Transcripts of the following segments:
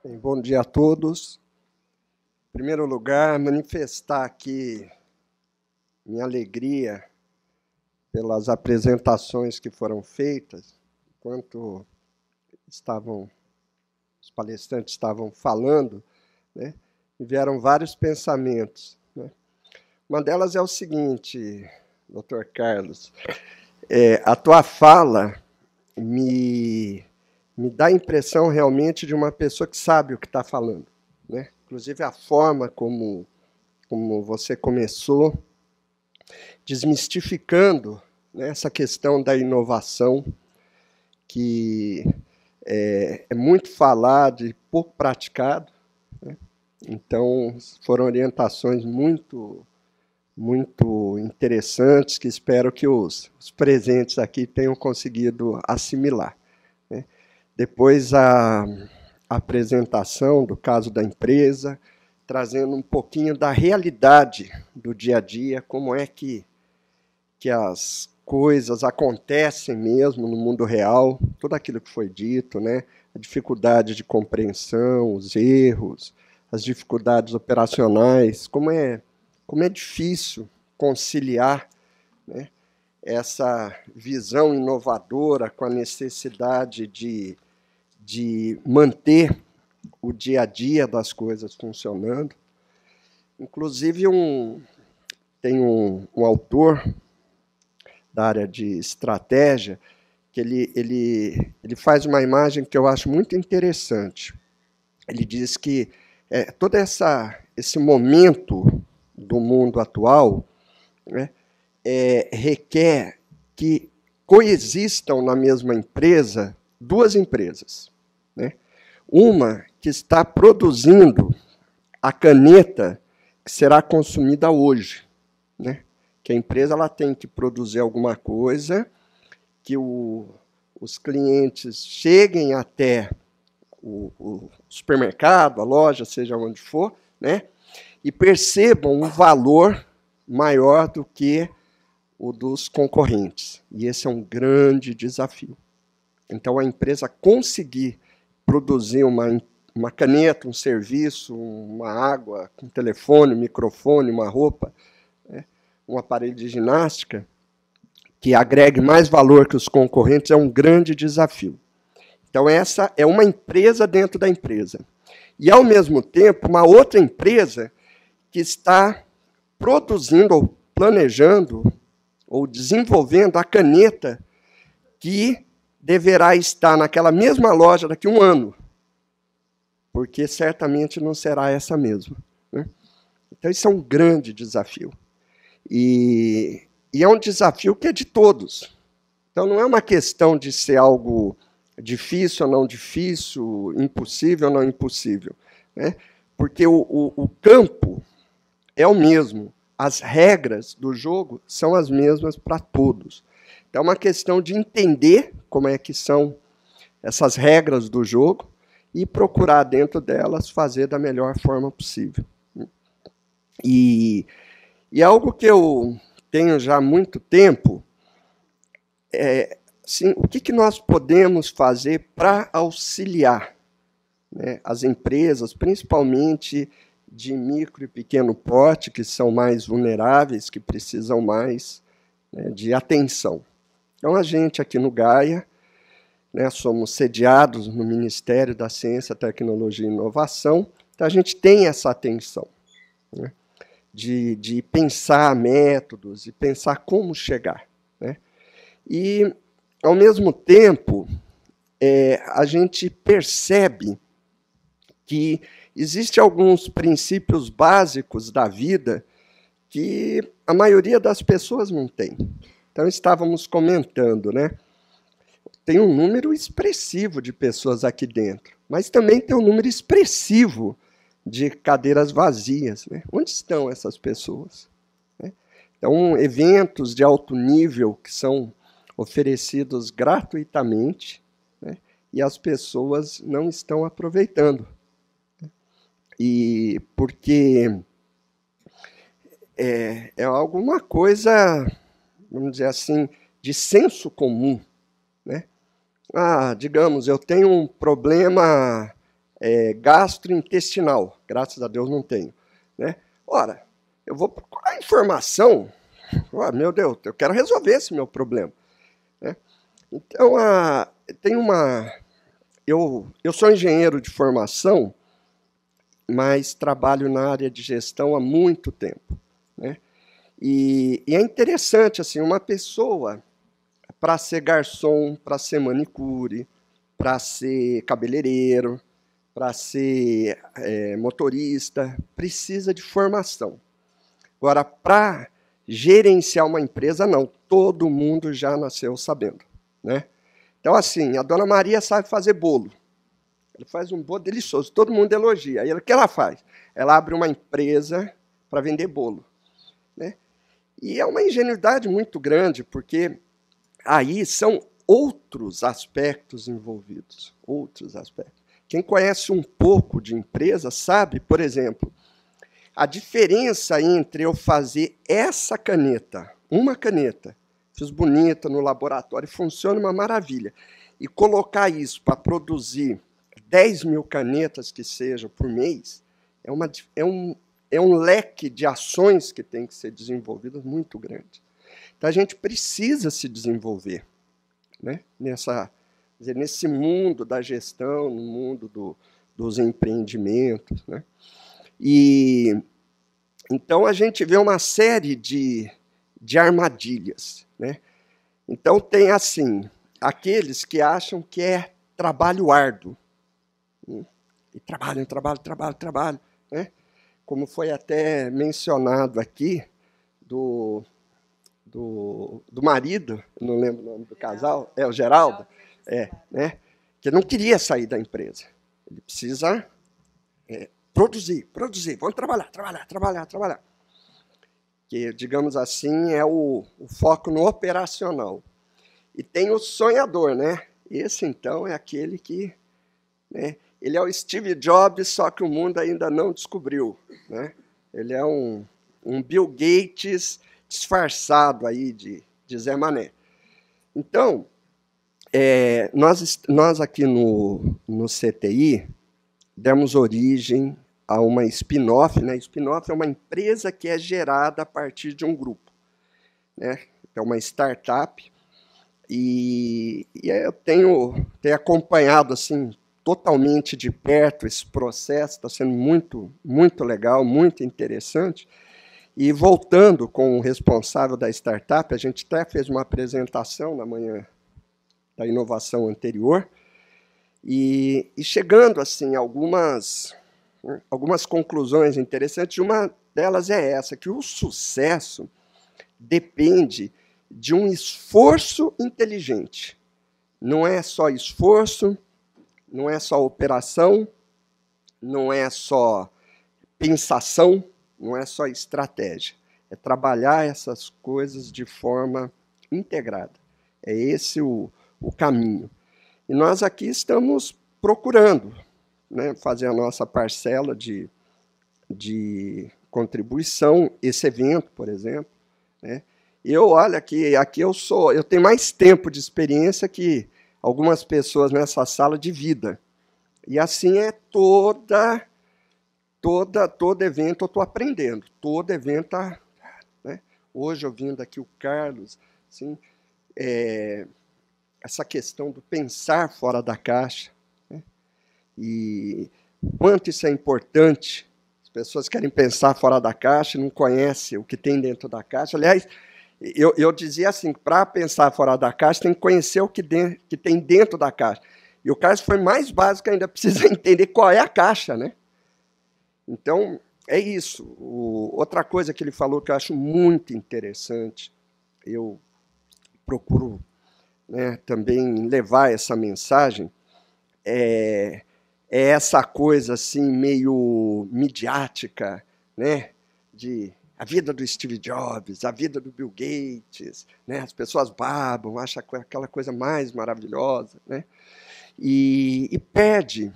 Bom dia a todos. Em primeiro lugar, manifestar aqui minha alegria pelas apresentações que foram feitas, enquanto os palestrantes estavam falando, né, me vieram vários pensamentos, né. Uma delas é o seguinte, Dr. Carlos, a tua fala me dá a impressão realmente de uma pessoa que sabe o que está falando, né? Inclusive a forma como você começou, desmistificando, né, essa questão da inovação, que é muito falado e pouco praticado, né? Então, foram orientações muito interessantes, que espero que os presentes aqui tenham conseguido assimilar, né? Depois, a apresentação do caso da empresa, trazendo um pouquinho da realidade do dia a dia, como é que as coisas acontecem mesmo no mundo real, tudo aquilo que foi dito, né? A dificuldade de compreensão, os erros, as dificuldades operacionais, como é difícil conciliar, né, essa visão inovadora com a necessidade de manter o dia a dia das coisas funcionando. Inclusive, tem um autor da área de estratégia que ele faz uma imagem que eu acho muito interessante. Ele diz que todo esse momento do mundo atual, né, requer que coexistam na mesma empresa duas empresas, né? Uma que está produzindo a caneta que será consumida hoje, né? Que a empresa ela tem que produzir alguma coisa, que os clientes cheguem até o supermercado, a loja, seja onde for, né? E percebam um valor maior do que o dos concorrentes. E esse é um grande desafio. Então, a empresa conseguir produzir uma caneta, um serviço, uma água, um telefone, um microfone, uma roupa, né, um aparelho de ginástica, que agregue mais valor que os concorrentes, é um grande desafio. Então, essa é uma empresa dentro da empresa. E, ao mesmo tempo, uma outra empresa que está produzindo ou planejando ou desenvolvendo a caneta que deverá estar naquela mesma loja daqui a um ano, porque certamente não será essa mesma, né? Então, isso é um grande desafio. E é um desafio que é de todos. Então, não é uma questão de ser algo difícil ou não difícil, impossível ou não impossível, né? Porque o campo é o mesmo. As regras do jogo são as mesmas para todos. Então, é uma questão de entender como é que são essas regras do jogo e procurar, dentro delas, fazer da melhor forma possível. E algo que eu tenho já há muito tempo assim, o que nós podemos fazer para auxiliar, né, as empresas, principalmente de micro e pequeno porte, que são mais vulneráveis, que precisam mais, né, de atenção. Então, a gente aqui no Gaia, né, somos sediados no Ministério da Ciência, Tecnologia e Inovação, então a gente tem essa atenção, né, de pensar métodos e pensar como chegar, né? E, ao mesmo tempo, a gente percebe que existem alguns princípios básicos da vida que a maioria das pessoas não tem. Então, estávamos comentando, né? Tem um número expressivo de pessoas aqui dentro, mas também tem um número expressivo de cadeiras vazias, né? Onde estão essas pessoas? Então, eventos de alto nível que são oferecidos gratuitamente, né? E as pessoas não estão aproveitando. E porque é alguma coisa, vamos dizer assim, de senso comum, né? Digamos, eu tenho um problema gastrointestinal. Graças a Deus não tenho. Né? Ora, eu vou procurar informação. Oh, meu Deus, eu quero resolver esse meu problema. Né? Então, eu sou engenheiro de formação, mas trabalho na área de gestão há muito tempo. Né? E é interessante, assim, uma pessoa, para ser garçom, para ser manicure, para ser cabeleireiro, para ser motorista, precisa de formação. Agora, para gerenciar uma empresa, não. Todo mundo já nasceu sabendo. Né? Então, assim, a dona Maria sabe fazer bolo. Ela faz um bolo delicioso, todo mundo elogia. Aí, o que ela faz? Ela abre uma empresa para vender bolo. Né? E é uma ingenuidade muito grande, porque aí são outros aspectos envolvidos. Outros aspectos. Quem conhece um pouco de empresa sabe, por exemplo, a diferença entre eu fazer essa caneta, uma caneta, fiz bonita no laboratório, funciona uma maravilha, e colocar isso para produzir 10 mil canetas que sejam por mês, é um leque de ações que tem que ser desenvolvidas muito grande. Então, a gente precisa se desenvolver, né? Nesse mundo da gestão, no mundo dos empreendimentos. Né? E então a gente vê uma série de armadilhas. Né? Então tem assim, aqueles que acham que é trabalho árduo. Né? E trabalho. Né? Como foi até mencionado aqui, do marido, não lembro o nome do casal, o Geraldo, né? Que não queria sair da empresa. Ele precisa produzir, vamos trabalhar. Que, digamos assim, é o foco no operacional. E tem o sonhador, né? Esse, então, é aquele que... Né, ele é o Steve Jobs, só que o mundo ainda não descobriu. Né? Ele é um Bill Gates disfarçado aí de Zé Mané. Então, nós aqui no CTI demos origem a uma spin-off. Né? Spin-off é uma empresa que é gerada a partir de um grupo. Né? É uma startup. E eu tenho acompanhado assim, totalmente de perto esse processo, está sendo muito, muito legal, muito interessante. E voltando com o responsável da startup, a gente até fez uma apresentação na manhã da inovação anterior, e chegando assim algumas conclusões interessantes. Uma delas é essa, que o sucesso depende de um esforço inteligente. Não é só esforço, não é só operação, não é só pensação, não é só estratégia. É trabalhar essas coisas de forma integrada. É esse o caminho. E nós aqui estamos procurando, né, fazer a nossa parcela de contribuição. Esse evento, por exemplo, né? Olha, aqui eu tenho mais tempo de experiência que algumas pessoas nessa sala de vida. E assim é todo evento eu estou aprendendo. Todo evento, né? Hoje, ouvindo aqui o Carlos, assim, essa questão do pensar fora da caixa. Né? E quanto isso é importante. As pessoas querem pensar fora da caixa, não conhecem o que tem dentro da caixa. Aliás, eu dizia assim, para pensar fora da caixa, tem que conhecer o que tem dentro da caixa. E o Carlos foi mais básico ainda, precisa entender qual é a caixa. Né? Então, é isso. Outra coisa que ele falou que eu acho muito interessante, eu procuro, né, também levar essa mensagem, é essa coisa assim, meio midiática, né, de a vida do Steve Jobs, a vida do Bill Gates, né, as pessoas babam, acham aquela coisa mais maravilhosa, né, e perde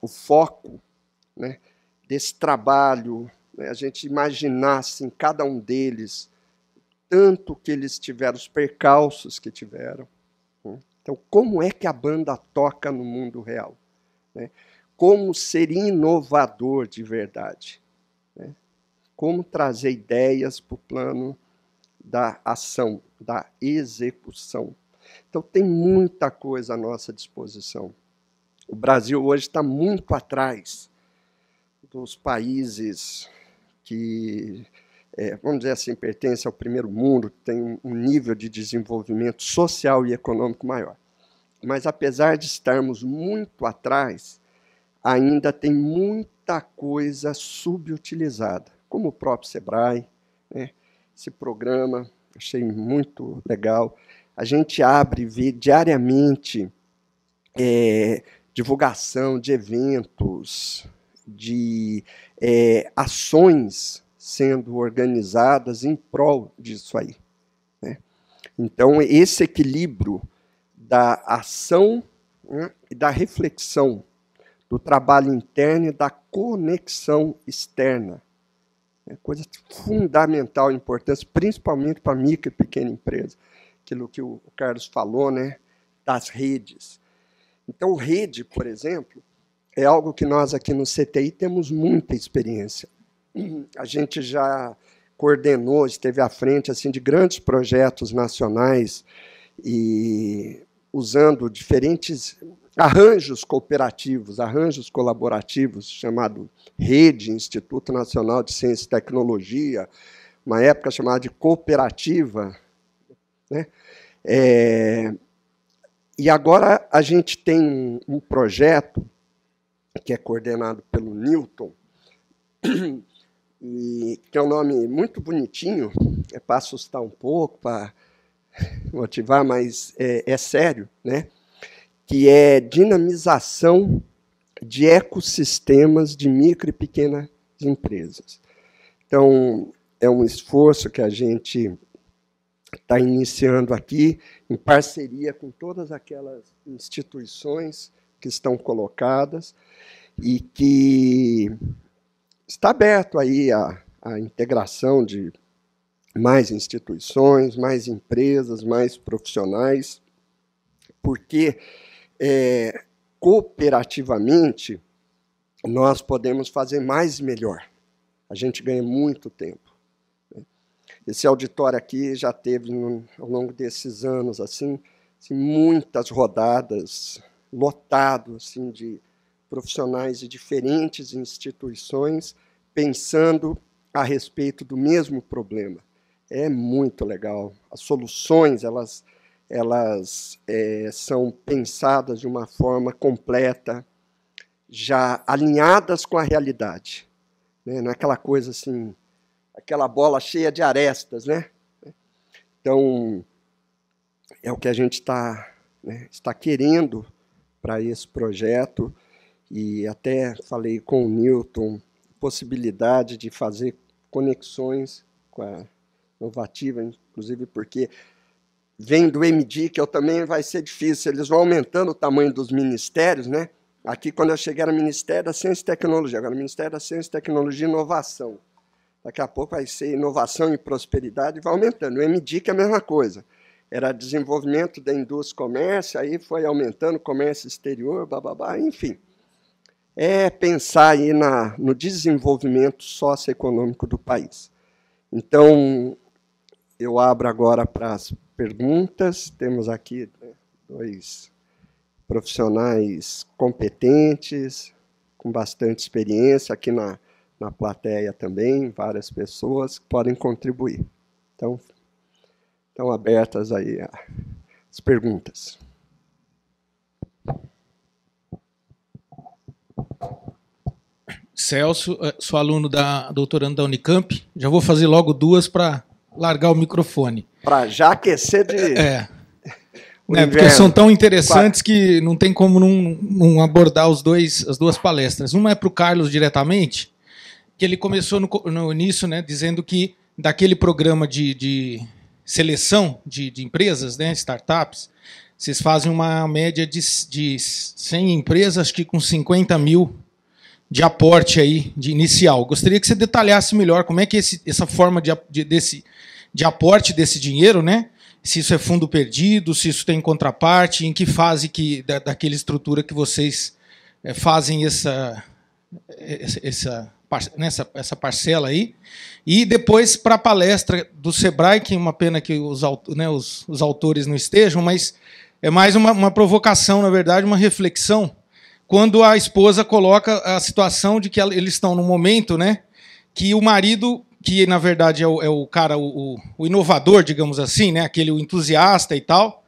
o foco, né, desse trabalho, né, a gente imaginasse em cada um deles tanto que eles tiveram, os percalços que tiveram. Né? Então, como é que a banda toca no mundo real? Né? como ser inovador de verdade, né? Como trazer ideias para o plano da ação, da execução. Então, tem muita coisa à nossa disposição. O Brasil hoje está muito atrás dos países que, vamos dizer assim, pertencem ao primeiro mundo, que tem um nível de desenvolvimento social e econômico maior. Mas, apesar de estarmos muito atrás, ainda tem muita coisa subutilizada, como o próprio Sebrae, né? Esse programa, achei muito legal. A gente abre e vê diariamente divulgação de eventos, de ações sendo organizadas em prol disso aí, né? Então, esse equilíbrio da ação, né, e da reflexão, do trabalho interno e da conexão externa, é coisa fundamental, importância, principalmente para a micro e pequena empresa. Aquilo que o Carlos falou, né, das redes. Então, rede, por exemplo, é algo que nós aqui no CTI temos muita experiência. A gente já coordenou, esteve à frente assim, de grandes projetos nacionais e usando diferentes arranjos cooperativos, arranjos colaborativos, chamado REDE, Instituto Nacional de Ciência e Tecnologia, uma época chamada de cooperativa, né? E agora a gente tem um projeto que é coordenado pelo Newton, e que é um nome muito bonitinho, para assustar um pouco, para motivar, mas é sério, né? Que é dinamização de ecossistemas de micro e pequenas empresas. Então, é um esforço que a gente está iniciando aqui, em parceria com todas aquelas instituições que estão colocadas e que está aberto aí a integração de mais instituições, mais empresas, mais profissionais, porque cooperativamente nós podemos fazer mais e melhor. A gente ganha muito tempo. Esse auditório aqui já teve, ao longo desses anos, assim muitas rodadas, lotado assim, de profissionais de diferentes instituições, pensando a respeito do mesmo problema. É muito legal. As soluções, elas são pensadas de uma forma completa, já alinhadas com a realidade, né? Não é aquela coisa assim, aquela bola cheia de arestas, né? Então, é o que a gente está querendo para esse projeto, e até falei com o Newton, possibilidade de fazer conexões com a Inovativa, inclusive porque vem do MD, que também vai ser difícil, eles vão aumentando o tamanho dos ministérios, né? Aqui, quando eu cheguei, era Ministério da Ciência e Tecnologia, agora Ministério da Ciência, Tecnologia e Inovação. Daqui a pouco vai ser Inovação e Prosperidade, e vai aumentando. O MD que é a mesma coisa. Era desenvolvimento da indústria e comércio, aí foi aumentando comércio exterior, bababá, enfim. É pensar aí no desenvolvimento socioeconômico do país. Então, eu abro agora para as perguntas. Temos aqui, né, 2 profissionais competentes, com bastante experiência, aqui na plateia também, várias pessoas que podem contribuir. Então, estão abertas aí as perguntas. Celso, sou aluno doutorando da Unicamp. Já vou fazer logo 2 para largar o microfone. Para já aquecer de... porque são tão interessantes que não tem como não abordar as 2 palestras. Uma é para o Carlos diretamente, que ele começou no início, né, dizendo que daquele programa de seleção de empresas, né, startups, vocês fazem uma média de 100 empresas, acho que com 50 mil de aporte aí, de inicial. Gostaria que você detalhasse melhor como é que essa forma de aporte desse dinheiro, né? Se isso é fundo perdido, se isso tem contraparte, em que fase daquela estrutura que vocês fazem essa parcela aí, e depois para a palestra do Sebrae, que é uma pena que os autores não estejam, mas é mais uma provocação, na verdade, uma reflexão, quando a esposa coloca a situação de que eles estão num momento, né, que o marido, que na verdade é o cara, o inovador, digamos assim, né, aquele entusiasta e tal,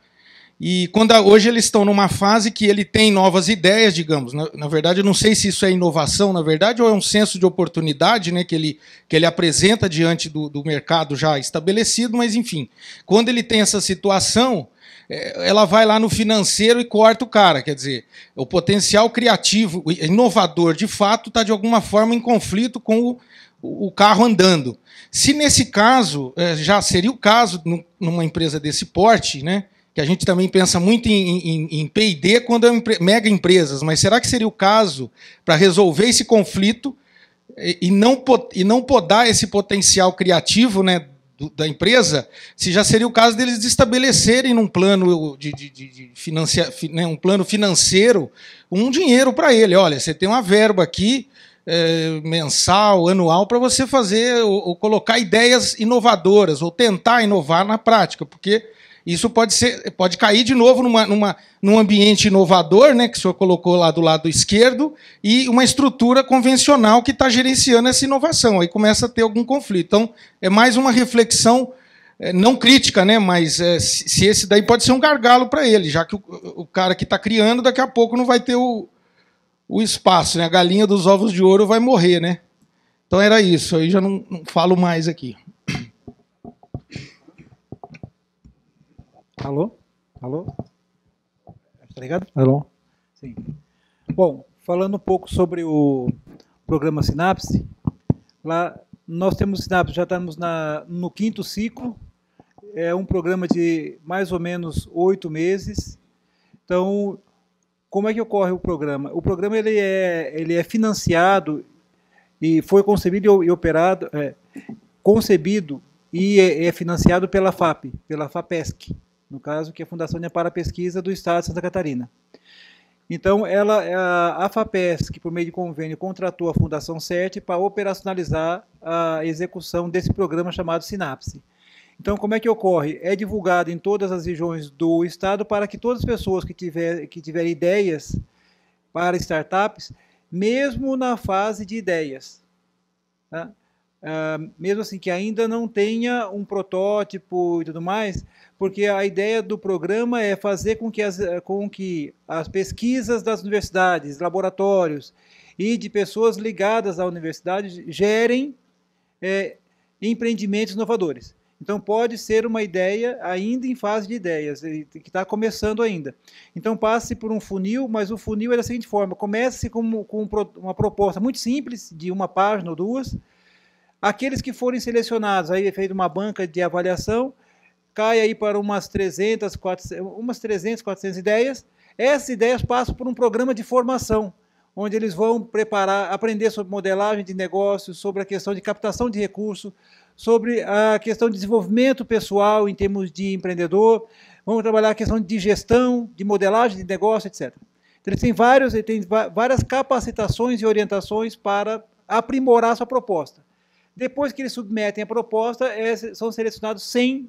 e hoje eles estão numa fase que ele tem novas ideias, digamos. Na verdade, eu não sei se isso é inovação, na verdade, ou é um senso de oportunidade, né, que ele apresenta diante do mercado já estabelecido, mas, enfim, quando ele tem essa situação, ela vai lá no financeiro e corta o cara. Quer dizer, o potencial criativo, inovador, de fato, está, de alguma forma, em conflito com o carro andando. Se, nesse caso, já seria o caso numa empresa desse porte, né, que a gente também pensa muito em P&D quando é mega empresas, mas será que seria o caso para resolver esse conflito e não podar esse potencial criativo, né, da empresa, se já seria o caso deles estabelecerem num plano um plano financeiro, um dinheiro para ele? Olha, você tem uma verba aqui, mensal, anual, para você fazer ou colocar ideias inovadoras, ou tentar inovar na prática, porque isso pode cair de novo num ambiente inovador, né, que o senhor colocou lá do lado esquerdo, e uma estrutura convencional que está gerenciando essa inovação. Aí começa a ter algum conflito. Então, é mais uma reflexão, não crítica, né, mas se esse daí pode ser um gargalo para ele, já que o cara que está criando, daqui a pouco não vai ter o espaço, né? A galinha dos ovos de ouro vai morrer, né? Então era isso, aí já não falo mais aqui. Alô? Alô? Tá ligado? Alô? Sim. Bom, falando um pouco sobre o programa Sinapse, lá nós temos Sinapse, já estamos no 5º ciclo, é um programa de mais ou menos 8 meses. Então, como é que ocorre o programa? O programa ele é financiado e foi concebido e operado, concebido e é financiado pela FAP, pela FAPESC, no caso, que é a Fundação de Amparo à Pesquisa do Estado de Santa Catarina. Então, a FAPESC, por meio de convênio, contratou a Fundação CERT para operacionalizar a execução desse programa chamado Sinapse. Então, como é que ocorre? É divulgado em todas as regiões do Estado para que todas as pessoas que tiverem ideias para startups, mesmo na fase de ideias, tá? Mesmo assim que ainda não tenha um protótipo e tudo mais, porque a ideia do programa é fazer com que as pesquisas das universidades, laboratórios e de pessoas ligadas à universidade gerem empreendimentos inovadores. Então, pode ser uma ideia ainda em fase de ideias, que está começando ainda. Então, passe por um funil, mas o funil é da seguinte forma: comece com uma proposta muito simples, de uma página ou duas. Aqueles que forem selecionados, aí é feita uma banca de avaliação, cai aí para umas 300, 400 ideias. Essas ideias passam por um programa de formação, onde eles vão aprender sobre modelagem de negócios, sobre a questão de captação de recursos, sobre a questão de desenvolvimento pessoal em termos de empreendedor, vamos trabalhar a questão de gestão, de modelagem de negócio, etc. Então, eles têm várias capacitações e orientações para aprimorar a sua proposta. Depois que eles submetem a proposta, são selecionados 100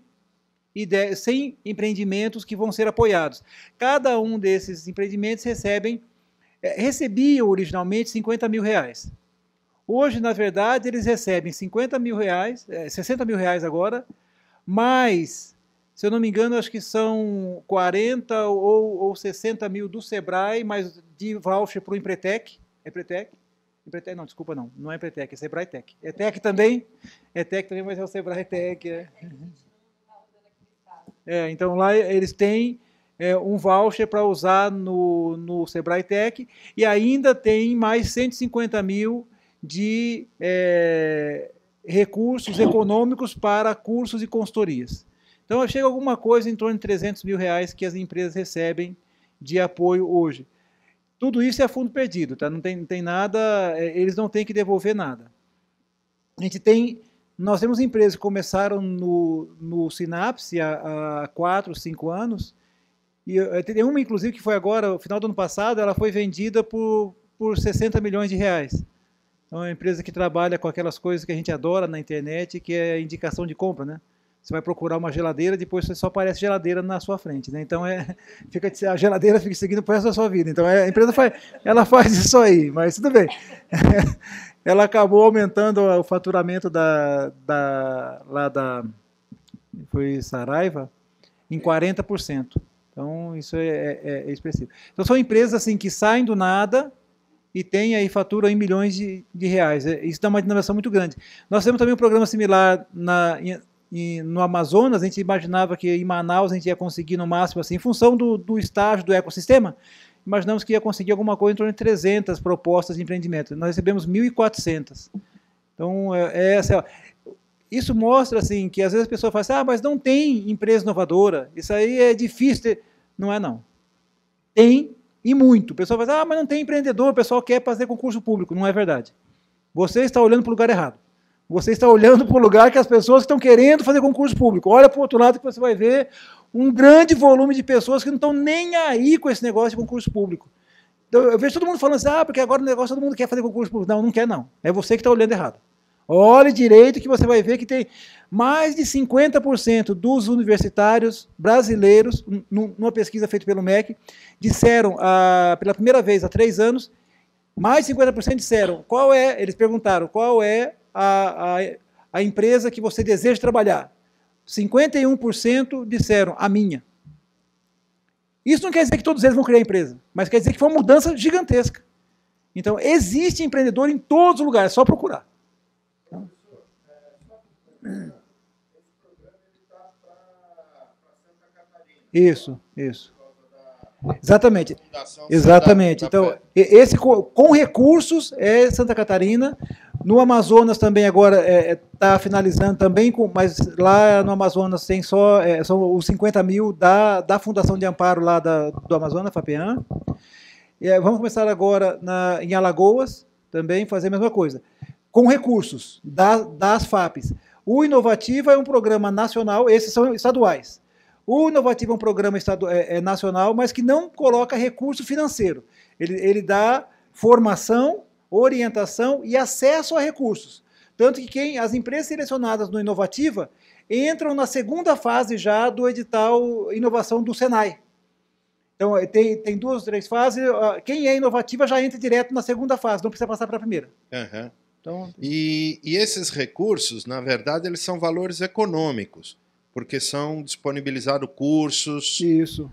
empreendimentos que vão ser apoiados. Cada um desses empreendimentos recebiam originalmente R$50 mil. Hoje, na verdade, eles recebem R$50 mil, R$60 mil agora, mas, se eu não me engano, acho que são 40 ou 60 mil do Sebrae, mas de voucher para o Empretec. Empretec, não, desculpa, não é Empretec, é Sebrae Tech. É Tech também, mas é o Sebrae Tech. Então, lá eles têm um voucher para usar no Sebrae Tech e ainda tem mais 150 mil de recursos econômicos para cursos e consultorias. Então, chega alguma coisa em torno de R$300 mil que as empresas recebem de apoio hoje. Tudo isso é fundo perdido, tá? Não tem nada, eles não têm que devolver nada. Nós temos empresas que começaram no Sinapse há 4, 5 anos E tem uma, inclusive, que foi agora, no final do ano passado, ela foi vendida por 60 milhões de reais. Então, é uma empresa que trabalha com aquelas coisas que a gente adora na internet, que é indicação de compra, né? Você vai procurar uma geladeira, depois só aparece geladeira na sua frente, né? Então, a geladeira fica seguindo pro resto da sua vida. Então, a empresa faz isso aí, mas tudo bem. Ela acabou aumentando o faturamento foi Saraiva, em 40%. Então, isso é expressivo. Então, são empresas assim, que saem do nada e têm aí, faturam em milhões de reais. Isso dá uma dinamização muito grande. Nós temos também um programa similar no Amazonas. A gente imaginava que em Manaus a gente ia conseguir no máximo, assim, em função do estágio do ecossistema, imaginamos que ia conseguir alguma coisa em torno de 300 propostas de empreendimento. Nós recebemos 1.400. Então, isso mostra assim, que às vezes a pessoa fala assim, mas não tem empresa inovadora, isso aí é difícil. Não é, não. Tem, e muito. O pessoal fala assim, mas não tem empreendedor, o pessoal quer fazer concurso público. Não é verdade. Você está olhando para o lugar errado. Você está olhando para o lugar que as pessoas estão querendo fazer concurso público. Olha para o outro lado que você vai ver um grande volume de pessoas que não estão nem aí com esse negócio de concurso público. Então, eu vejo todo mundo falando assim, porque agora o negócio todo mundo quer fazer concurso público. Não, não quer não. É você que está olhando errado. Olhe direito que você vai ver que tem mais de 50% dos universitários brasileiros, numa pesquisa feita pelo MEC, disseram, pela primeira vez há 3 anos, mais de 50% disseram, eles perguntaram, qual é a empresa que você deseja trabalhar? 51% disseram, a minha. Isso não quer dizer que todos eles vão criar empresa, mas quer dizer que foi uma mudança gigantesca. Então, existe empreendedor em todos os lugares, é só procurar. Isso. Exatamente. Então, esse com recursos é Santa Catarina. No Amazonas também agora está finalizando também, mas lá no Amazonas tem são os 50 mil da Fundação de Amparo lá do Amazonas, FAPEAM. Vamos começar agora em Alagoas também fazer a mesma coisa, com recursos das FAPs. O Inovativa é um programa nacional, esses são estaduais. O Inovativa é um programa nacional, mas que não coloca recurso financeiro. Ele dá formação, orientação e acesso a recursos. Tanto que as empresas selecionadas no Inovativa entram na segunda fase já do edital Inovação do Senai. Então, tem 2, 3 fases. Quem é inovativa já entra direto na segunda fase, não precisa passar para a primeira. Uhum. Então, e esses recursos, na verdade, eles são valores econômicos, porque são disponibilizados cursos,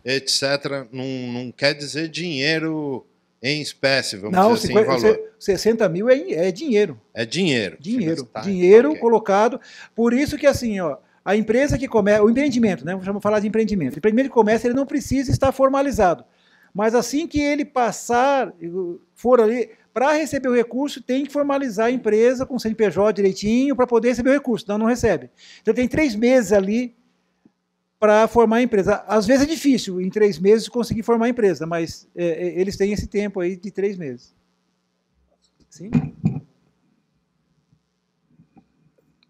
etc. Não quer dizer dinheiro em espécie, vamos dizer assim, valor. 60 mil é dinheiro. É dinheiro. Dinheiro colocado. Por isso que, assim, a empresa que começa, o empreendimento, né? Vamos falar de empreendimento. O empreendimento que começa, ele não precisa estar formalizado. Mas assim que ele for ali, para receber o recurso, tem que formalizar a empresa com o CNPJ direitinho para poder receber o recurso, senão não recebe. Então tem 3 meses ali para formar a empresa. Às vezes é difícil, em 3 meses, conseguir formar a empresa, mas eles têm esse tempo aí de 3 meses. Sim?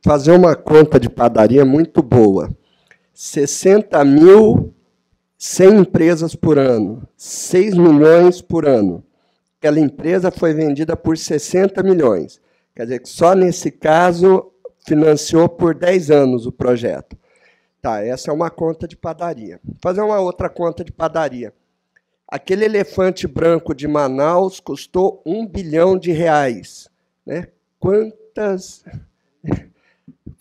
Fazer uma conta de padaria muito boa. 60 mil, 100 empresas por ano, 6 milhões por ano. Aquela empresa foi vendida por 60 milhões. Quer dizer que só nesse caso financiou por 10 anos o projeto. Tá, essa é uma conta de padaria. Vou fazer uma outra conta de padaria. Aquele elefante branco de Manaus custou R$1 bilhão, né?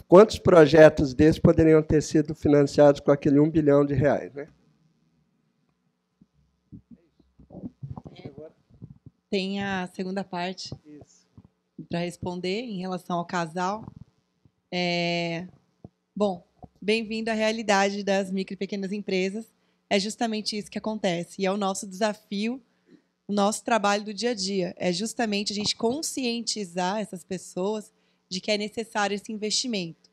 Quantos projetos desses poderiam ter sido financiados com aquele R$1 bilhão, né? Tem a segunda parte para responder em relação ao casal. Bom, bem-vindo à realidade das micro e pequenas empresas. É justamente isso que acontece. E é o nosso desafio, o nosso trabalho do dia a dia. É justamente a gente conscientizar essas pessoas de que é necessário esse investimento.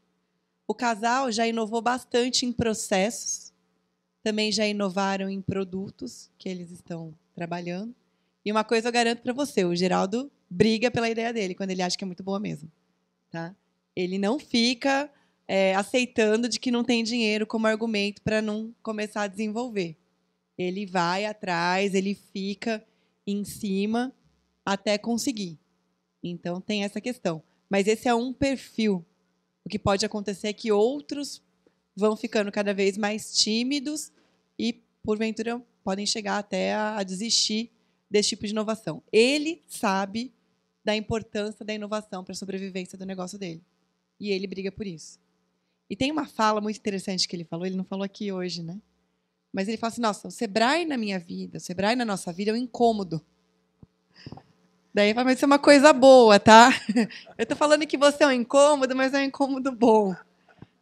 O casal já inovou bastante em processos, também já inovaram em produtos que eles estão trabalhando. E uma coisa eu garanto para você, o Geraldo briga pela ideia dele, quando ele acha que é muito boa mesmo. Tá? Ele não fica aceitando de que não tem dinheiro como argumento para não começar a desenvolver. Ele vai atrás, ele fica em cima até conseguir. Então, tem essa questão. Mas esse é um perfil. O que pode acontecer é que outros vão ficando cada vez mais tímidos e, porventura, podem chegar até a desistir desse tipo de inovação. Ele sabe da importância da inovação para a sobrevivência do negócio dele. E ele briga por isso. E tem uma fala muito interessante que ele falou não falou aqui hoje, né? Mas ele fala assim, nossa, o Sebrae na minha vida, o Sebrae na nossa vida é um incômodo. Daí ele fala, mas isso é uma coisa boa, tá? Eu estou falando que você é um incômodo, mas é um incômodo bom.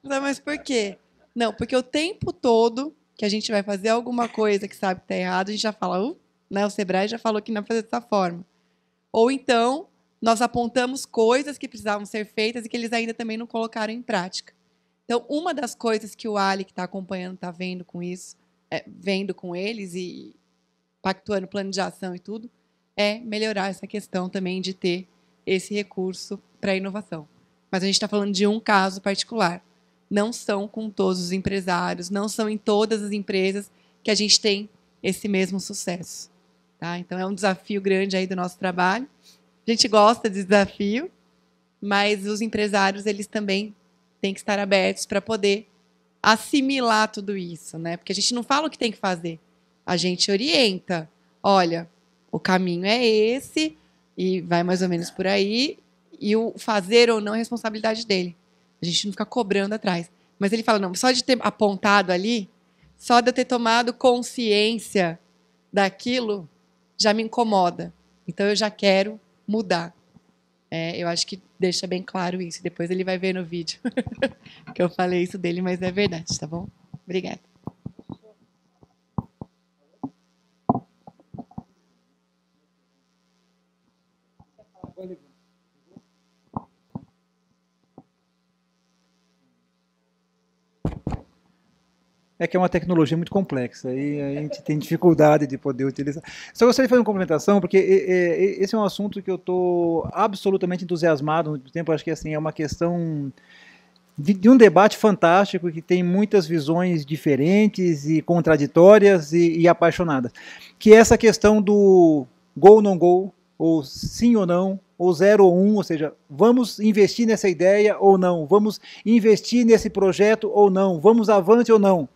Mas por quê? Não, porque o tempo todo que a gente vai fazer alguma coisa que sabe que está errado, a gente já fala, né, o Sebrae já falou que não vai fazer dessa forma. Ou então, nós apontamos coisas que precisavam ser feitas e que eles ainda também não colocaram em prática. Então, uma das coisas que o Ali, que está acompanhando, está vendo com isso, vendo com eles e pactuando plano de ação e tudo, é melhorar essa questão também de ter esse recurso para a inovação. Mas a gente está falando de um caso particular. Não são com todos os empresários, não são em todas as empresas que a gente tem esse mesmo sucesso. Tá? Então, é um desafio grande aí do nosso trabalho. A gente gosta de desafio, mas os empresários eles também têm que estar abertos para poder assimilar tudo isso, né? Porque a gente não fala o que tem que fazer, a gente orienta. Olha, o caminho é esse e vai mais ou menos por aí, e o fazer ou não é responsabilidade dele. A gente não fica cobrando atrás. Mas ele fala, não, só de ter apontado ali, só de eu ter tomado consciência daquilo, já me incomoda. Então, eu já quero mudar. Eu acho que deixa bem claro isso. Depois ele vai ver no vídeo que eu falei isso dele, mas é verdade, tá bom? Obrigada. É que é uma tecnologia muito complexa e a gente tem dificuldade de poder utilizar. Só gostaria de fazer uma complementação, porque esse é um assunto que eu estou absolutamente entusiasmado há muito tempo. Acho que assim, é uma questão de um debate fantástico que tem muitas visões diferentes e contraditórias e apaixonadas. Que é essa questão do go ou não go, ou sim ou não, ou 0 ou 1, ou seja, vamos investir nessa ideia ou não, vamos investir nesse projeto ou não, vamos avante ou não.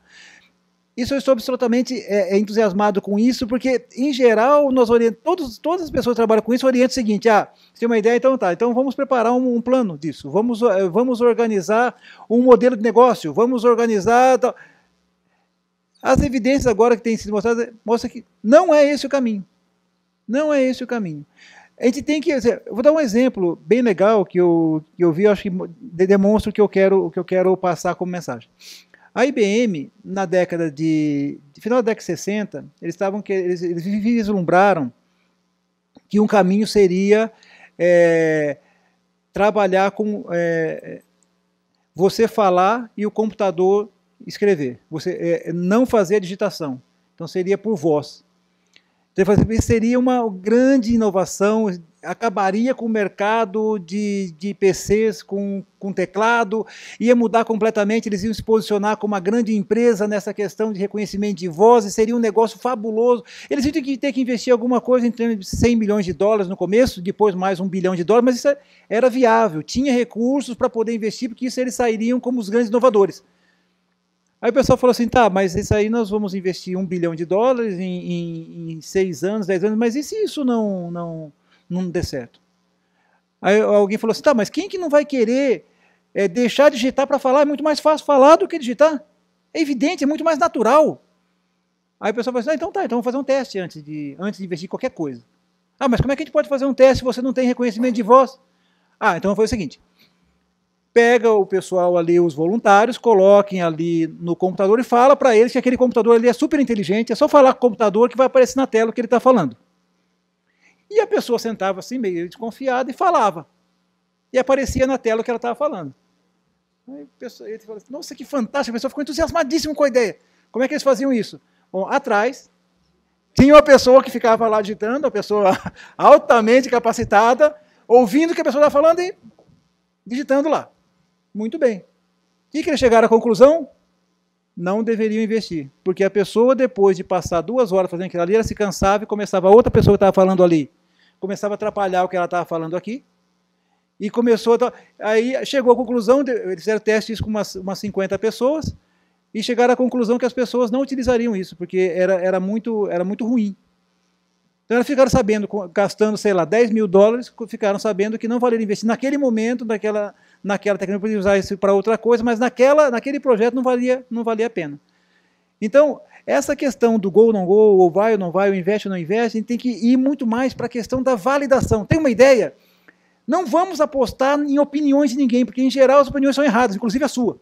Isso eu estou absolutamente entusiasmado com isso, porque, em geral, nós orientamos, todas as pessoas que trabalham com isso orientam o seguinte, se tem uma ideia, então tá, então vamos preparar um plano disso, vamos organizar um modelo de negócio, vamos organizar... Tal. As evidências agora que têm sido mostradas mostram que não é esse o caminho. Não é esse o caminho. A gente tem que... Eu vou dar um exemplo bem legal que eu vi, acho que demonstra o que eu quero passar como mensagem. A IBM, na década final da década de 60, eles vislumbraram que um caminho seria trabalhar com você falar e o computador escrever. Você não fazer a digitação. Então seria por voz. Então, seria uma grande inovação, acabaria com o mercado de PCs com teclado, ia mudar completamente, eles iam se posicionar como uma grande empresa nessa questão de reconhecimento de vozes, seria um negócio fabuloso. Eles iam ter que investir alguma coisa em termos de 100 milhões de dólares no começo, depois mais $1 bilhão, mas isso era viável, tinha recursos para poder investir, porque isso eles sairiam como os grandes inovadores. Aí o pessoal falou assim, tá, mas isso aí nós vamos investir $1 bilhão em 6 anos, 10 anos, mas e se isso não der certo? Aí alguém falou assim, tá, mas quem que não vai querer deixar de digitar para falar? É muito mais fácil falar do que digitar. É evidente, é muito mais natural. Aí o pessoal falou assim, então tá, então vamos fazer um teste antes de investir em qualquer coisa. Ah, mas como é que a gente pode fazer um teste se você não tem reconhecimento de voz? Então foi o seguinte, pega o pessoal ali, os voluntários, coloquem ali no computador e fala para eles que aquele computador ali é super inteligente, é só falar com o computador que vai aparecer na tela o que ele está falando. E a pessoa sentava assim, meio desconfiada, e falava. E aparecia na tela o que ela estava falando. Aí ele falou assim, nossa, que fantástico, a pessoa ficou entusiasmadíssima com a ideia. Como é que eles faziam isso? Bom, atrás, tinha uma pessoa que ficava lá digitando, uma pessoa altamente capacitada, ouvindo o que a pessoa estava falando e digitando lá. Muito bem. E que eles chegaram à conclusão? não deveriam investir. Porque a pessoa, depois de passar 2 horas fazendo aquilo ali, ela se cansava e começava a outra pessoa que estava falando ali, começava a atrapalhar o que ela estava falando aqui, e começou aí chegou à conclusão, eles fizeram testes com umas 50 pessoas, e chegaram à conclusão que as pessoas não utilizariam isso, porque era muito ruim. Então elas ficaram sabendo, gastando, sei lá, $10.000, ficaram sabendo que não valeria investir naquele momento, naquela tecnologia, podia usar isso para outra coisa, mas naquele projeto não valia a pena. Então, essa questão do go, não go, ou vai ou não vai, ou investe ou não investe, a gente tem que ir muito mais para a questão da validação. Tem uma ideia? Não vamos apostar em opiniões de ninguém, porque, em geral, as opiniões são erradas, inclusive a sua.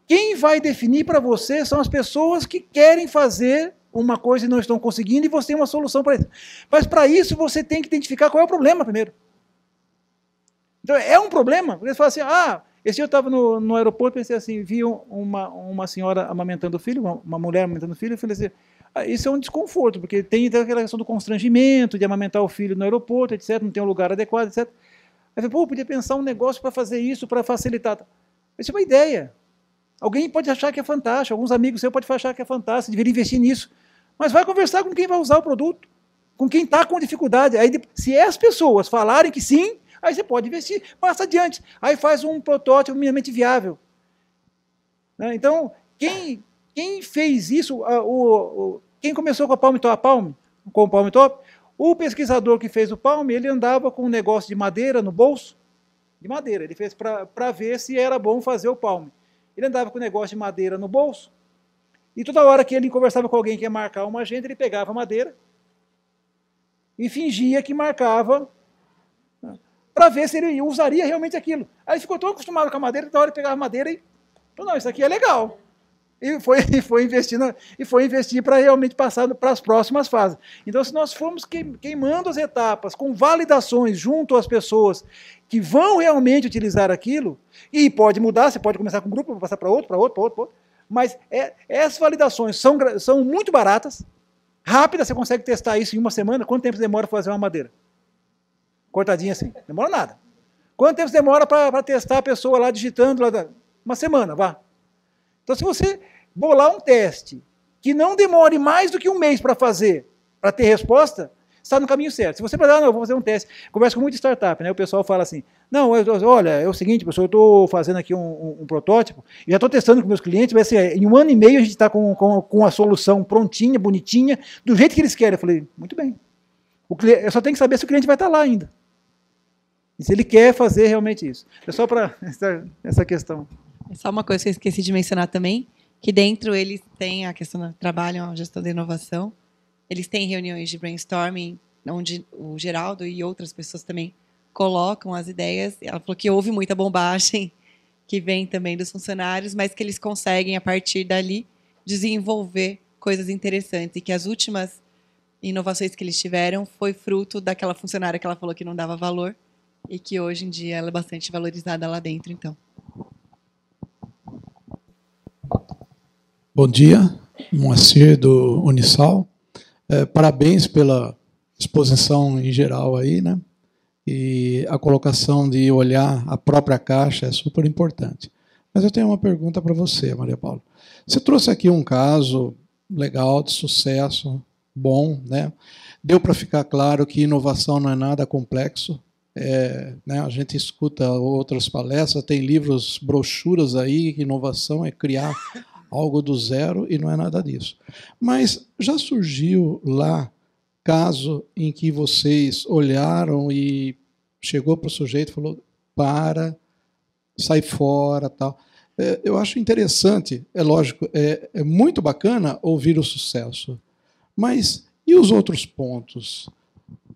Quem vai definir para você são as pessoas que querem fazer uma coisa e não estão conseguindo, e você tem uma solução para isso. Mas, para isso, você tem que identificar qual é o problema primeiro. Então, é um problema. Você fala assim, esse dia eu estava no aeroporto, pensei assim, vi uma senhora amamentando o filho, uma mulher amamentando o filho, eu falei assim, isso é um desconforto, porque tem aquela questão do constrangimento, de amamentar o filho no aeroporto, etc., não tem um lugar adequado, etc. Aí eu falei, podia pensar um negócio para fazer isso, para facilitar. Isso é uma ideia. Alguém pode achar que é fantástico, alguns amigos seus podem achar que é fantástico, deveria investir nisso. Mas vai conversar com quem vai usar o produto, com quem está com dificuldade. Aí, se as pessoas falarem que sim, aí você pode investir, passa adiante. Aí faz um protótipo minimamente viável. Então, quem fez isso, quem começou com a Palm Top, o pesquisador que fez o Palm, ele andava com um negócio de madeira no bolso, de madeira, ele fez para ver se era bom fazer o Palm. Ele andava com um negócio de madeira no bolso, e toda hora que ele conversava com alguém que ia marcar uma agenda, ele pegava a madeira e fingia que marcava para ver se ele usaria realmente aquilo. Aí ele ficou tão acostumado com a madeira, que toda hora ele pegava a madeira e falou, não, isso aqui é legal. E foi investir para realmente passar para as próximas fases. Então, se nós formos queimando as etapas com validações junto às pessoas que vão realmente utilizar aquilo, e pode mudar, você pode começar com um grupo, passar para outro, mas essas validações são muito baratas, rápidas, você consegue testar isso em uma semana. Quanto tempo demora para fazer uma madeira? Cortadinha assim, não demora nada. Quanto tempo demora para testar a pessoa lá digitando? Uma semana, vá. Então, se você bolar um teste que não demore mais do que um mês para fazer, para ter resposta, está no caminho certo. Se você falar, não, eu vou fazer um teste, conversa com muita startup, né? O pessoal fala assim, não, olha, é o seguinte, pessoal, eu estou fazendo aqui um protótipo, e já estou testando com meus clientes, vai ser, em 1 ano e meio a gente está com a solução prontinha, bonitinha, do jeito que eles querem. Eu falei, muito bem. Eu só tenho que saber se o cliente vai estar lá ainda. E se ele quer fazer realmente isso. É só para essa questão. É só uma coisa que eu esqueci de mencionar também, que dentro eles têm a questão do trabalho, a gestão da inovação, eles têm reuniões de brainstorming, onde o Geraldo e outras pessoas também colocam as ideias. Ela falou que houve muita bobagem que vem também dos funcionários, mas que eles conseguem, a partir dali, desenvolver coisas interessantes. E que as últimas inovações que eles tiveram foi fruto daquela funcionária que ela falou que não dava valor e que hoje em dia ela é bastante valorizada lá dentro, então. Bom dia, Moacir do Unisal. Parabéns pela exposição em geral aí, né? E a colocação de olhar a própria caixa é super importante. Mas eu tenho uma pergunta para você, Maria Paula. Você trouxe aqui um caso legal, de sucesso, bom, né? Deu para ficar claro que inovação não é nada complexo. Né? A gente escuta outras palestras, tem livros, brochuras aí, que inovação é criar algo do zero, e não é nada disso. Mas já surgiu lá caso em que vocês olharam e chegou para o sujeito e falou, sai fora, tal. Eu acho interessante, é lógico, é muito bacana ouvir o sucesso, mas e os outros pontos?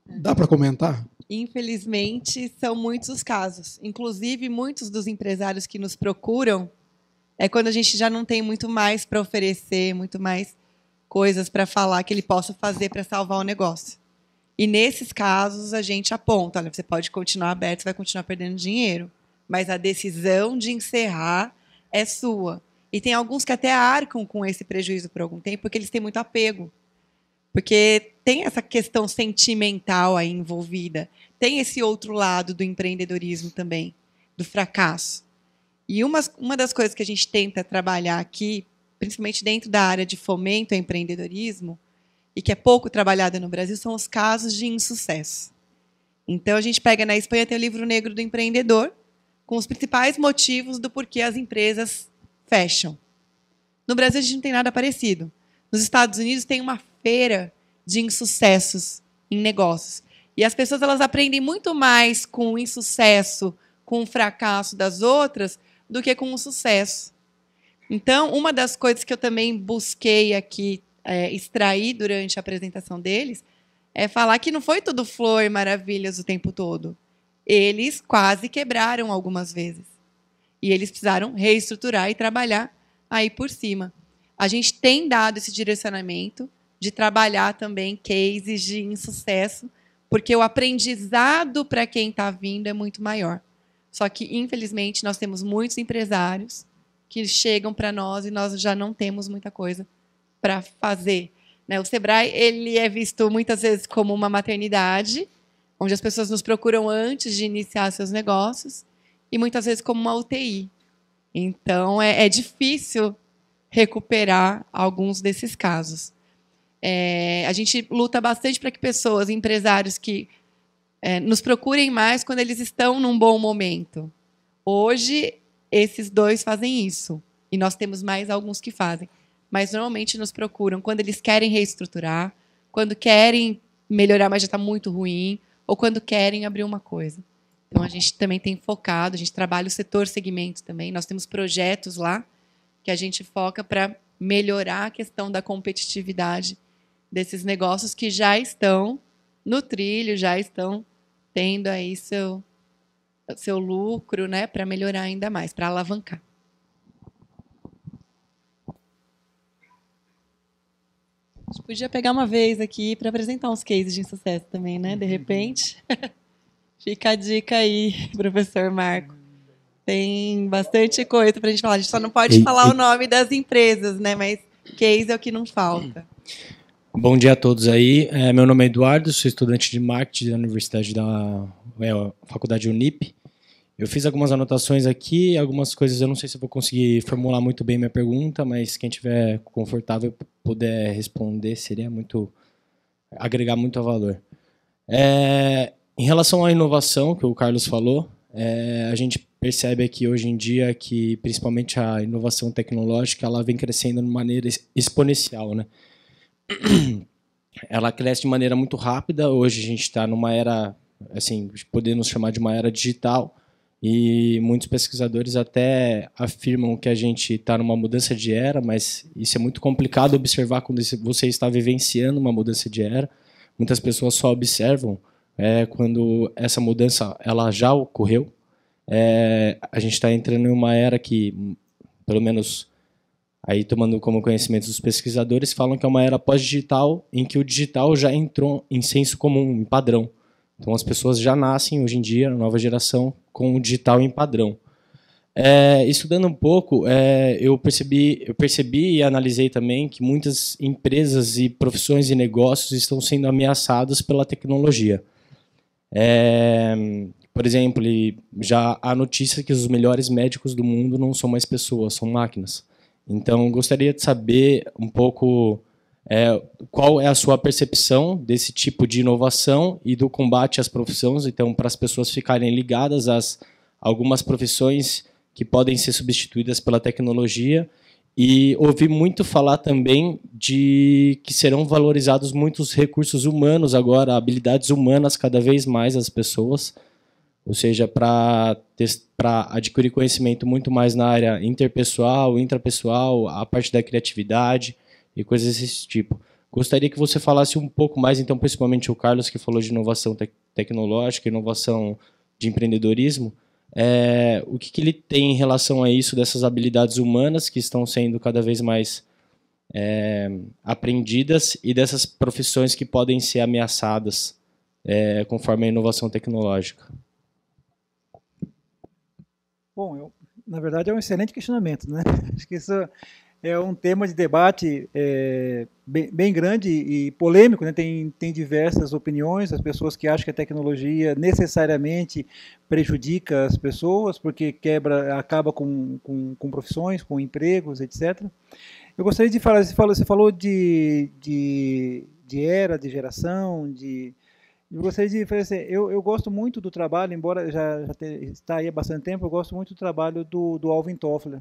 Dá para comentar? Infelizmente, são muitos os casos. Inclusive, muitos dos empresários que nos procuram é quando a gente já não tem muito mais para oferecer, muito mais coisas para falar que ele possa fazer para salvar o negócio. E, nesses casos, a gente aponta, olha, você pode continuar aberto, você vai continuar perdendo dinheiro, mas a decisão de encerrar é sua. E tem alguns que até arcam com esse prejuízo por algum tempo, porque eles têm muito apego. Porque tem essa questão sentimental aí envolvida. Tem esse outro lado do empreendedorismo também, do fracasso. E uma das coisas que a gente tenta trabalhar aqui, principalmente dentro da área de fomento ao empreendedorismo, e que é pouco trabalhada no Brasil, são os casos de insucesso. Então, a gente pega na Espanha, tem o livro negro do empreendedor, com os principais motivos do porquê as empresas fecham. No Brasil, a gente não tem nada parecido. Nos Estados Unidos, tem uma feira de insucessos em negócios. E as pessoas elas aprendem muito mais com o insucesso, com o fracasso das outras, do que com o sucesso. Então, uma das coisas que eu também busquei aqui extrair durante a apresentação deles é falar que não foi tudo flor e maravilhas o tempo todo. Eles quase quebraram algumas vezes. E eles precisaram reestruturar e trabalhar aí por cima. A gente tem dado esse direcionamento de trabalhar também cases de insucesso, porque o aprendizado para quem está vindo é muito maior. Só que, infelizmente, nós temos muitos empresários que chegam para nós e nós já não temos muita coisa para fazer. O Sebrae ele é visto muitas vezes como uma maternidade, onde as pessoas nos procuram antes de iniciar seus negócios, e muitas vezes como uma UTI. Então, é difícil recuperar alguns desses casos. A gente luta bastante para que pessoas, empresários que nos procurem mais quando eles estão num bom momento. Hoje, esses dois fazem isso. E nós temos mais alguns que fazem. Mas, normalmente, nos procuram quando eles querem reestruturar, quando querem melhorar, mas já está muito ruim, ou quando querem abrir uma coisa. Então, a gente também tem focado, a gente trabalha o setor segmentos também. Nós temos projetos lá que a gente foca para melhorar a questão da competitividade desses negócios que já estão no trilho, já estão tendo aí seu lucro, né, para melhorar ainda mais, para alavancar. A gente podia pegar uma vez aqui para apresentar uns cases de insucesso também, né? De repente. Fica a dica aí, professor Marco. Tem bastante coisa para a gente falar. A gente só não pode falar o nome das empresas, né? Mas case é o que não falta. Bom dia a todos aí. Meu nome é Eduardo, sou estudante de marketing da Universidade da Faculdade Unip. Eu fiz algumas anotações aqui, algumas coisas eu não sei se eu vou conseguir formular muito bem minha pergunta, mas quem tiver confortável puder responder seria agregar muito valor. Em relação à inovação que o Carlos falou, a gente percebe aqui hoje em dia que principalmente a inovação tecnológica ela vem crescendo de maneira exponencial, né? Ela cresce de maneira muito rápida. Hoje a gente está numa era, assim, podemos chamar de uma era digital, e muitos pesquisadores até afirmam que a gente está numa mudança de era, mas isso é muito complicado observar quando você está vivenciando uma mudança de era. Muitas pessoas só observam quando essa mudança ela já ocorreu. A gente está entrando em uma era que, pelo menos aí tomando como conhecimento dos pesquisadores, falam que é uma era pós-digital, em que o digital já entrou em senso comum, em padrão. Então as pessoas já nascem hoje em dia, a nova geração, com o digital em padrão. Estudando um pouco, eu percebi e analisei também que muitas empresas e profissões e negócios estão sendo ameaçados pela tecnologia. Por exemplo, já há notícia que os melhores médicos do mundo não são mais pessoas, são máquinas. Então, gostaria de saber um pouco qual é a sua percepção desse tipo de inovação e do combate às profissões, então, para as pessoas ficarem ligadas às algumas profissões que podem ser substituídas pela tecnologia. E ouvi muito falar também de que serão valorizados muitos recursos humanos agora, habilidades humanas cada vez mais das pessoas, ou seja, para adquirir conhecimento muito mais na área interpessoal, intrapessoal, a parte da criatividade e coisas desse tipo. Gostaria que você falasse um pouco mais, então, principalmente o Carlos, que falou de inovação tecnológica, inovação de empreendedorismo, o que ele tem em relação a isso, dessas habilidades humanas que estão sendo cada vez mais aprendidas e dessas profissões que podem ser ameaçadas conforme a inovação tecnológica. Bom, na verdade é um excelente questionamento, né? Acho que isso é um tema de debate bem grande e polêmico, né? Tem diversas opiniões, as pessoas que acham que a tecnologia necessariamente prejudica as pessoas, porque acaba com profissões, com empregos, etc. Eu gostaria de falar, você falou de era, de geração, eu gostaria de falar assim, eu gosto muito do trabalho, embora já está aí há bastante tempo, eu gosto muito do trabalho do Alvin Toffler.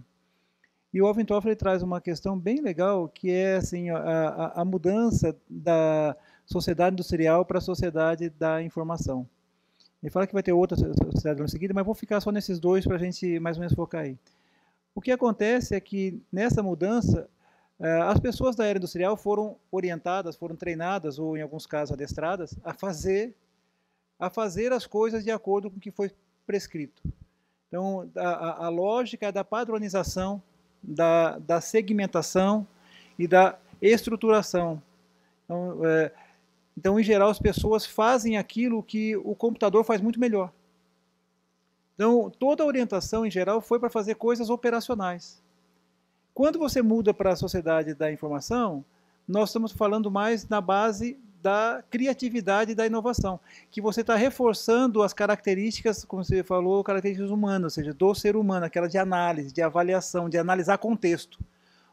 E o Alvin Toffler traz uma questão bem legal, que é assim, a mudança da sociedade industrial para a sociedade da informação. Ele fala que vai ter outra sociedade no seguinte, mas vou ficar só nesses dois para a gente mais ou menos focar aí. O que acontece é que, nessa mudança, as pessoas da era industrial foram orientadas, foram treinadas, ou em alguns casos adestradas, a fazer as coisas de acordo com o que foi prescrito. Então, a lógica é da padronização, da segmentação e da estruturação. Então, em geral, as pessoas fazem aquilo que o computador faz muito melhor. Então, toda a orientação, em geral, foi para fazer coisas operacionais. Quando você muda para a sociedade da informação, nós estamos falando mais na base da criatividade e da inovação, que você está reforçando as características, como você falou, características humanas, ou seja, do ser humano, aquela de análise, de avaliação, de analisar contexto.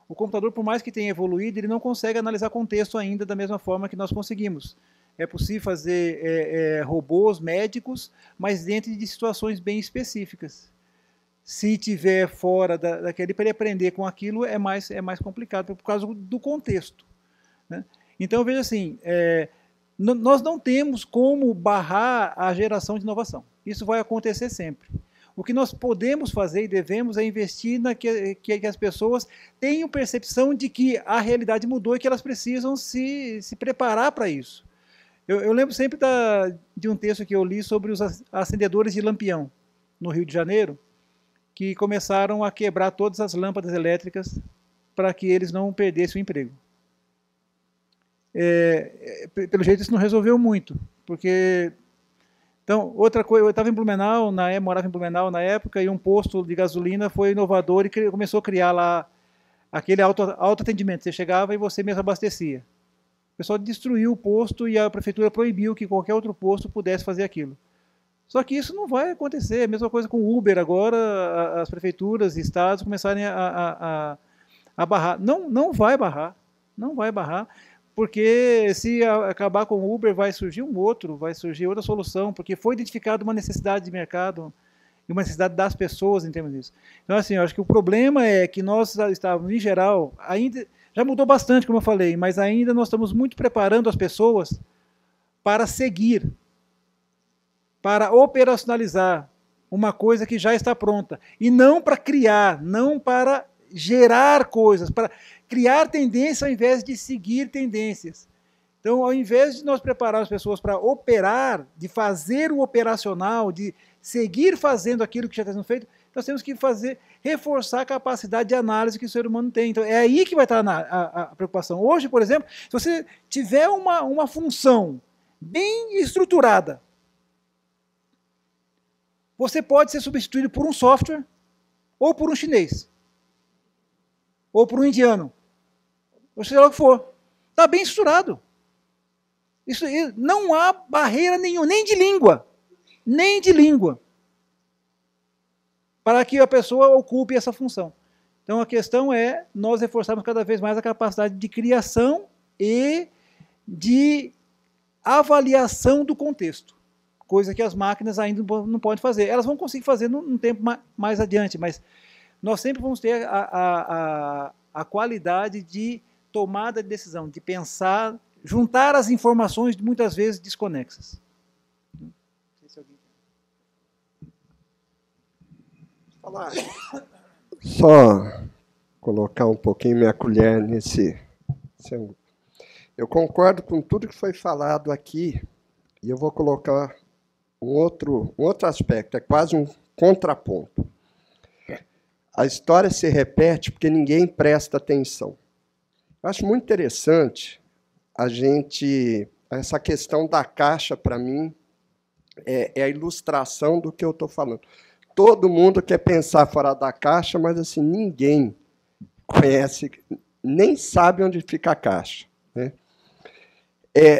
O computador, por mais que tenha evoluído, ele não consegue analisar contexto ainda da mesma forma que nós conseguimos. É possível fazer robôs médicos, mas dentro de situações bem específicas. Se tiver fora daquele, para ele aprender com aquilo, é mais complicado, por causa do contexto, né? Então, veja assim, nós não temos como barrar a geração de inovação. Isso vai acontecer sempre. O que nós podemos fazer e devemos é investir que as pessoas tenham percepção de que a realidade mudou e que elas precisam se preparar para isso. Eu lembro sempre de um texto que eu li sobre os acendedores de lampião, no Rio de Janeiro, que começaram a quebrar todas as lâmpadas elétricas para que eles não perdessem o emprego. Pelo jeito isso não resolveu muito, porque... Então, outra coisa, eu estava em Blumenau, morava em Blumenau na época, e um posto de gasolina foi inovador e começou a criar lá aquele autoatendimento. Você chegava e você mesmo abastecia. O pessoal destruiu o posto e a prefeitura proibiu que qualquer outro posto pudesse fazer aquilo. Só que isso não vai acontecer. A mesma coisa com o Uber agora, as prefeituras e estados começarem a barrar. Não vai barrar. Não vai barrar. Porque se acabar com o Uber, vai surgir outra solução, porque foi identificada uma necessidade de mercado e uma necessidade das pessoas em termos disso. Então, assim, eu acho que o problema é que nós estávamos, em geral, ainda já mudou bastante, como eu falei, mas ainda nós estamos muito preparando as pessoas para seguir, para operacionalizar uma coisa que já está pronta, e não para criar, não para gerar coisas, para criar tendência ao invés de seguir tendências. Então, ao invés de nós preparar as pessoas para operar, de fazer o operacional, de seguir fazendo aquilo que já está sendo feito, nós temos que reforçar a capacidade de análise que o ser humano tem. Então, é aí que vai estar a preocupação. Hoje, por exemplo, se você tiver uma função bem estruturada, você pode ser substituído por um software ou por um chinês, ou por um indiano, ou seja lá o que for. Está bem estruturado. Isso, não há barreira nenhuma, nem de língua, para que a pessoa ocupe essa função. Então, a questão é nós reforçarmos cada vez mais a capacidade de criação e de avaliação do contexto, coisa que as máquinas ainda não podem fazer. Elas vão conseguir fazer num tempo mais adiante, mas nós sempre vamos ter a qualidade de tomada de decisão, de pensar, juntar as informações muitas vezes desconexas. Só colocar um pouquinho minha colher nesse. Eu concordo com tudo que foi falado aqui, e eu vou colocar um outro aspecto, é quase um contraponto. A história se repete porque ninguém presta atenção. Eu acho muito interessante essa questão da caixa, para mim, é a ilustração do que eu estou falando. Todo mundo quer pensar fora da caixa, mas assim, ninguém conhece, nem sabe onde fica a caixa, né?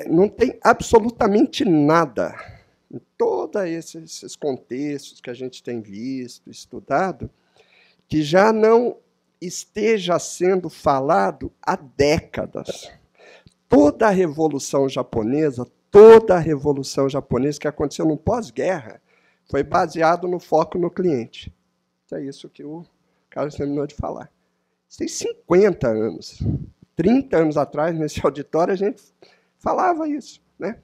Não tem absolutamente nada, em todos esses contextos que a gente tem visto, estudado, que já não esteja sendo falado há décadas. Toda a Revolução Japonesa que aconteceu no pós-guerra, foi baseado no foco no cliente. É isso que o Carlos terminou de falar. Isso tem 50 anos. 30 anos atrás, nesse auditório, a gente falava isso, né?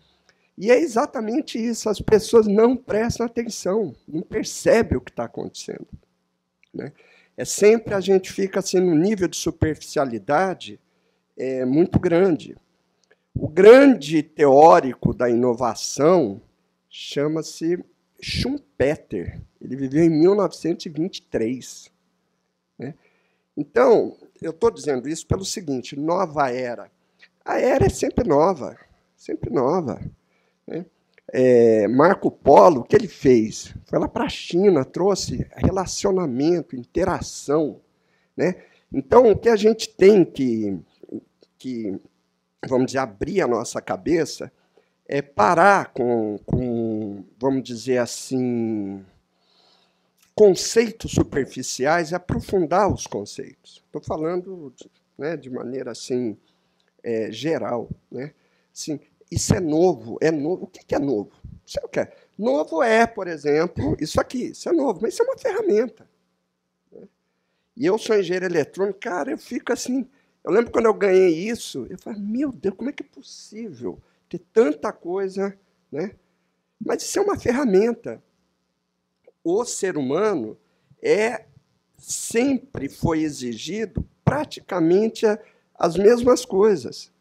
E é exatamente isso. As pessoas não prestam atenção, não percebem o que está acontecendo, né? Sempre a gente fica assim, num nível de superficialidade muito grande. O grande teórico da inovação chama-se Schumpeter. Ele viveu em 1923. Né? Então, eu estou dizendo isso pelo seguinte, nova era. A era é sempre nova, sempre nova. Né? Marco Polo, o que ele fez? Foi lá para a China, trouxe relacionamento, interação. Né? Então, o que a gente tem que, vamos dizer, abrir a nossa cabeça é parar com, vamos dizer assim, conceitos superficiais e aprofundar os conceitos. Estou falando de maneira assim, geral. Né? Assim, isso é novo. O que é novo? Isso é o que é? Novo por exemplo, isso aqui. Isso é novo, mas isso é uma ferramenta. Né? E eu sou engenheiro eletrônico, cara, eu fico assim... Eu lembro quando eu ganhei isso, eu falei, meu Deus, como é que é possível ter tanta coisa, né? Mas isso é uma ferramenta. O ser humano sempre foi exigido praticamente as mesmas coisas.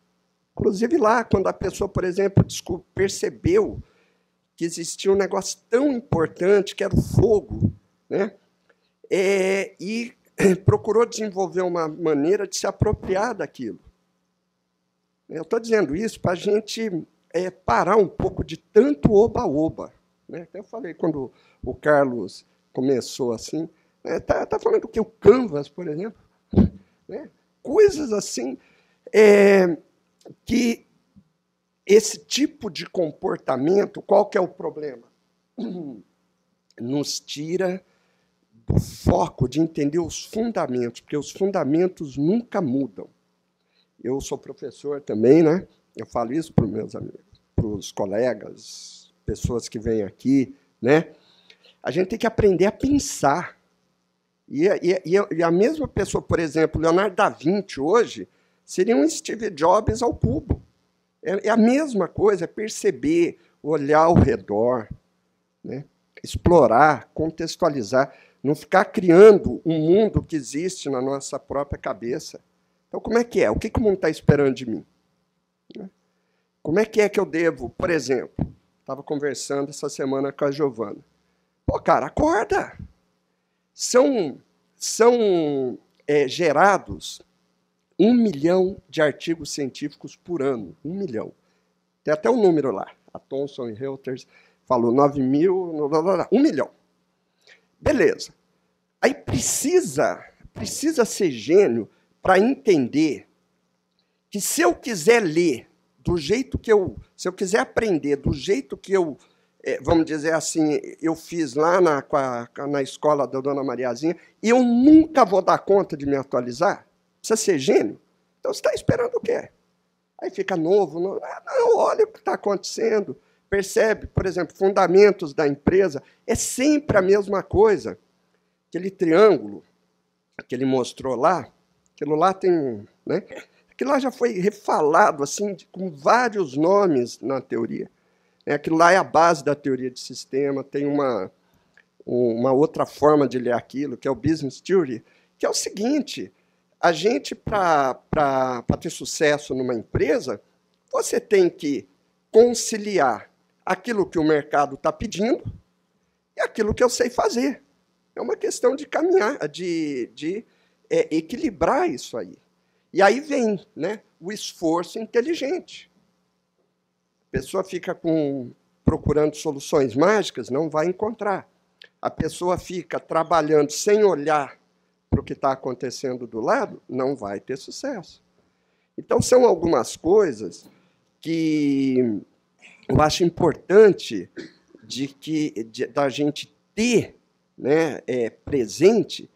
Inclusive lá, quando a pessoa, por exemplo, percebeu que existia um negócio tão importante, que era o fogo, né? E procurou desenvolver uma maneira de se apropriar daquilo. Eu estou dizendo isso para a gente parar um pouco de tanto oba-oba. Né? Até eu falei quando o Carlos começou assim, tá falando que o Canvas, por exemplo, né? Coisas assim, que esse tipo de comportamento, qual que é o problema? Nos tira do foco de entender os fundamentos, porque os fundamentos nunca mudam. Eu sou professor também, né? Eu falo isso para os meus amigos, para os colegas, pessoas que vêm aqui, né? A gente tem que aprender a pensar. E a mesma pessoa, por exemplo, Leonardo da Vinci hoje seria um Steve Jobs ao cubo. É a mesma coisa, é perceber, olhar ao redor, né? Explorar, contextualizar. Não ficar criando um mundo que existe na nossa própria cabeça. Então, como é que é? O que o mundo está esperando de mim? Como é que eu devo, por exemplo, estava conversando essa semana com a Giovana. Pô, cara, acorda! São gerados 1 milhão de artigos científicos por ano. 1 milhão. Tem até um número lá. A Thomson Reuters falou 9 mil, 1 milhão. Beleza. Aí precisa ser gênio para entender que se eu quiser ler do jeito que se eu quiser aprender do jeito que vamos dizer assim, eu fiz lá na escola da Dona Mariazinha, eu nunca vou dar conta de me atualizar? Precisa ser gênio? Então você está esperando o quê? Aí fica novo. Não, olha o que está acontecendo. Percebe, por exemplo, fundamentos da empresa, é sempre a mesma coisa. Aquele triângulo que ele mostrou lá, aquilo lá tem... Né? Aquilo lá já foi refalado assim, com vários nomes na teoria. Aquilo lá é a base da teoria de sistema, tem uma outra forma de ler aquilo, que é o Business Theory, que é o seguinte, a gente, para ter sucesso numa empresa, você tem que conciliar aquilo que o mercado está pedindo e aquilo que eu sei fazer. É uma questão de caminhar, de equilibrar isso aí. E aí vem, né, o esforço inteligente. A pessoa fica procurando soluções mágicas, não vai encontrar. A pessoa fica trabalhando sem olhar para o que está acontecendo do lado, não vai ter sucesso. Então, são algumas coisas que eu acho importante da gente ter, né, presente,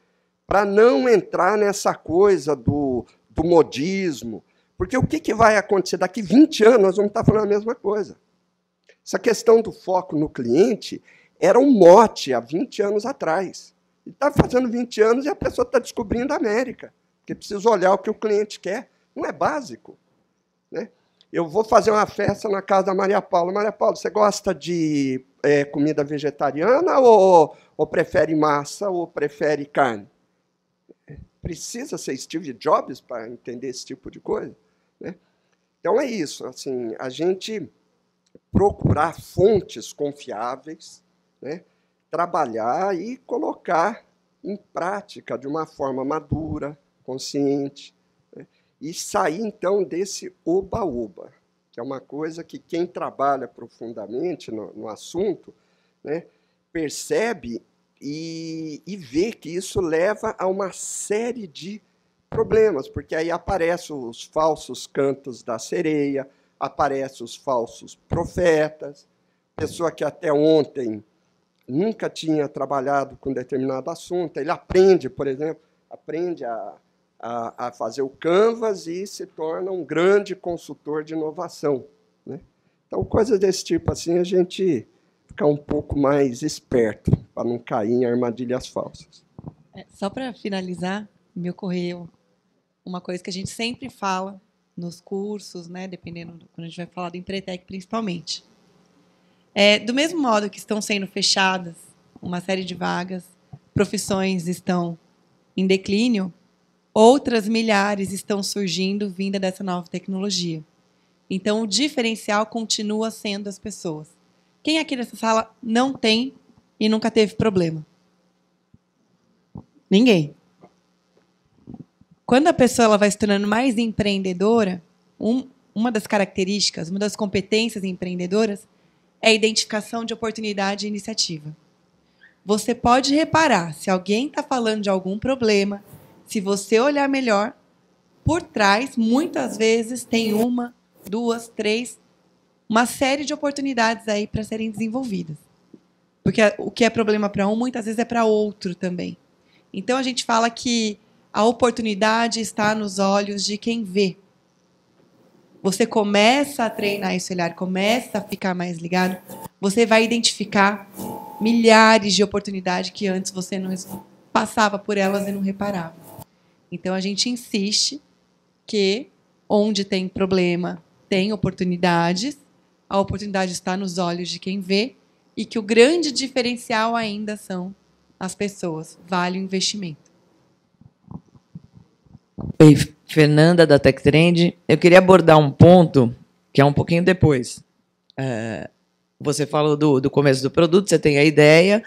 para não entrar nessa coisa do modismo. Porque o que vai acontecer? Daqui 20 anos nós vamos estar falando a mesma coisa. Essa questão do foco no cliente era um mote há 20 anos atrás. E está fazendo 20 anos e a pessoa está descobrindo a América, porque precisa olhar o que o cliente quer. Não é básico, né? Eu vou fazer uma festa na casa da Maria Paula. Maria Paula, você gosta de comida vegetariana ou prefere massa ou prefere carne? Precisa ser Steve Jobs para entender esse tipo de coisa, né? Então é isso, assim, a gente procurar fontes confiáveis, né? Trabalhar e colocar em prática de uma forma madura, consciente, né? E sair, então, desse oba-oba, que é uma coisa que quem trabalha profundamente no assunto, né, percebe e vê que isso leva a uma série de problemas, porque aí aparecem os falsos cantos da sereia, aparecem os falsos profetas, pessoa que até ontem nunca tinha trabalhado com determinado assunto, ele aprende, por exemplo, a fazer o Canvas e se torna um grande consultor de inovação, né? Então, coisas desse tipo assim, a gente ficar um pouco mais esperto, para não cair em armadilhas falsas. Só para finalizar, me ocorreu uma coisa que a gente sempre fala nos cursos, né, dependendo, quando a gente vai falar do Empretec principalmente. Do mesmo modo que estão sendo fechadas uma série de vagas, profissões estão em declínio, outras milhares estão surgindo vinda dessa nova tecnologia. Então, o diferencial continua sendo as pessoas. Quem aqui nessa sala não tem e nunca teve problema? Ninguém. Quando a pessoa ela vai se tornando mais empreendedora, uma das características, uma das competências empreendedoras é a identificação de oportunidade e iniciativa. Você pode reparar, se alguém está falando de algum problema, se você olhar melhor, por trás, muitas vezes, tem 1, 2, 3, uma série de oportunidades aí para serem desenvolvidas. Porque o que é problema para um, muitas vezes é para outro também. Então, a gente fala que a oportunidade está nos olhos de quem vê. Você começa a treinar esse olhar, começa a ficar mais ligado, você vai identificar milhares de oportunidades que antes você não passava por elas e não reparava. Então, a gente insiste que onde tem problema, tem oportunidades, a oportunidade está nos olhos de quem vê e que o grande diferencial ainda são as pessoas. Vale o investimento. Oi, Fernanda, da TechTrend. Eu queria abordar um ponto que é um pouquinho depois. Você falou do começo do produto, você tem a ideia,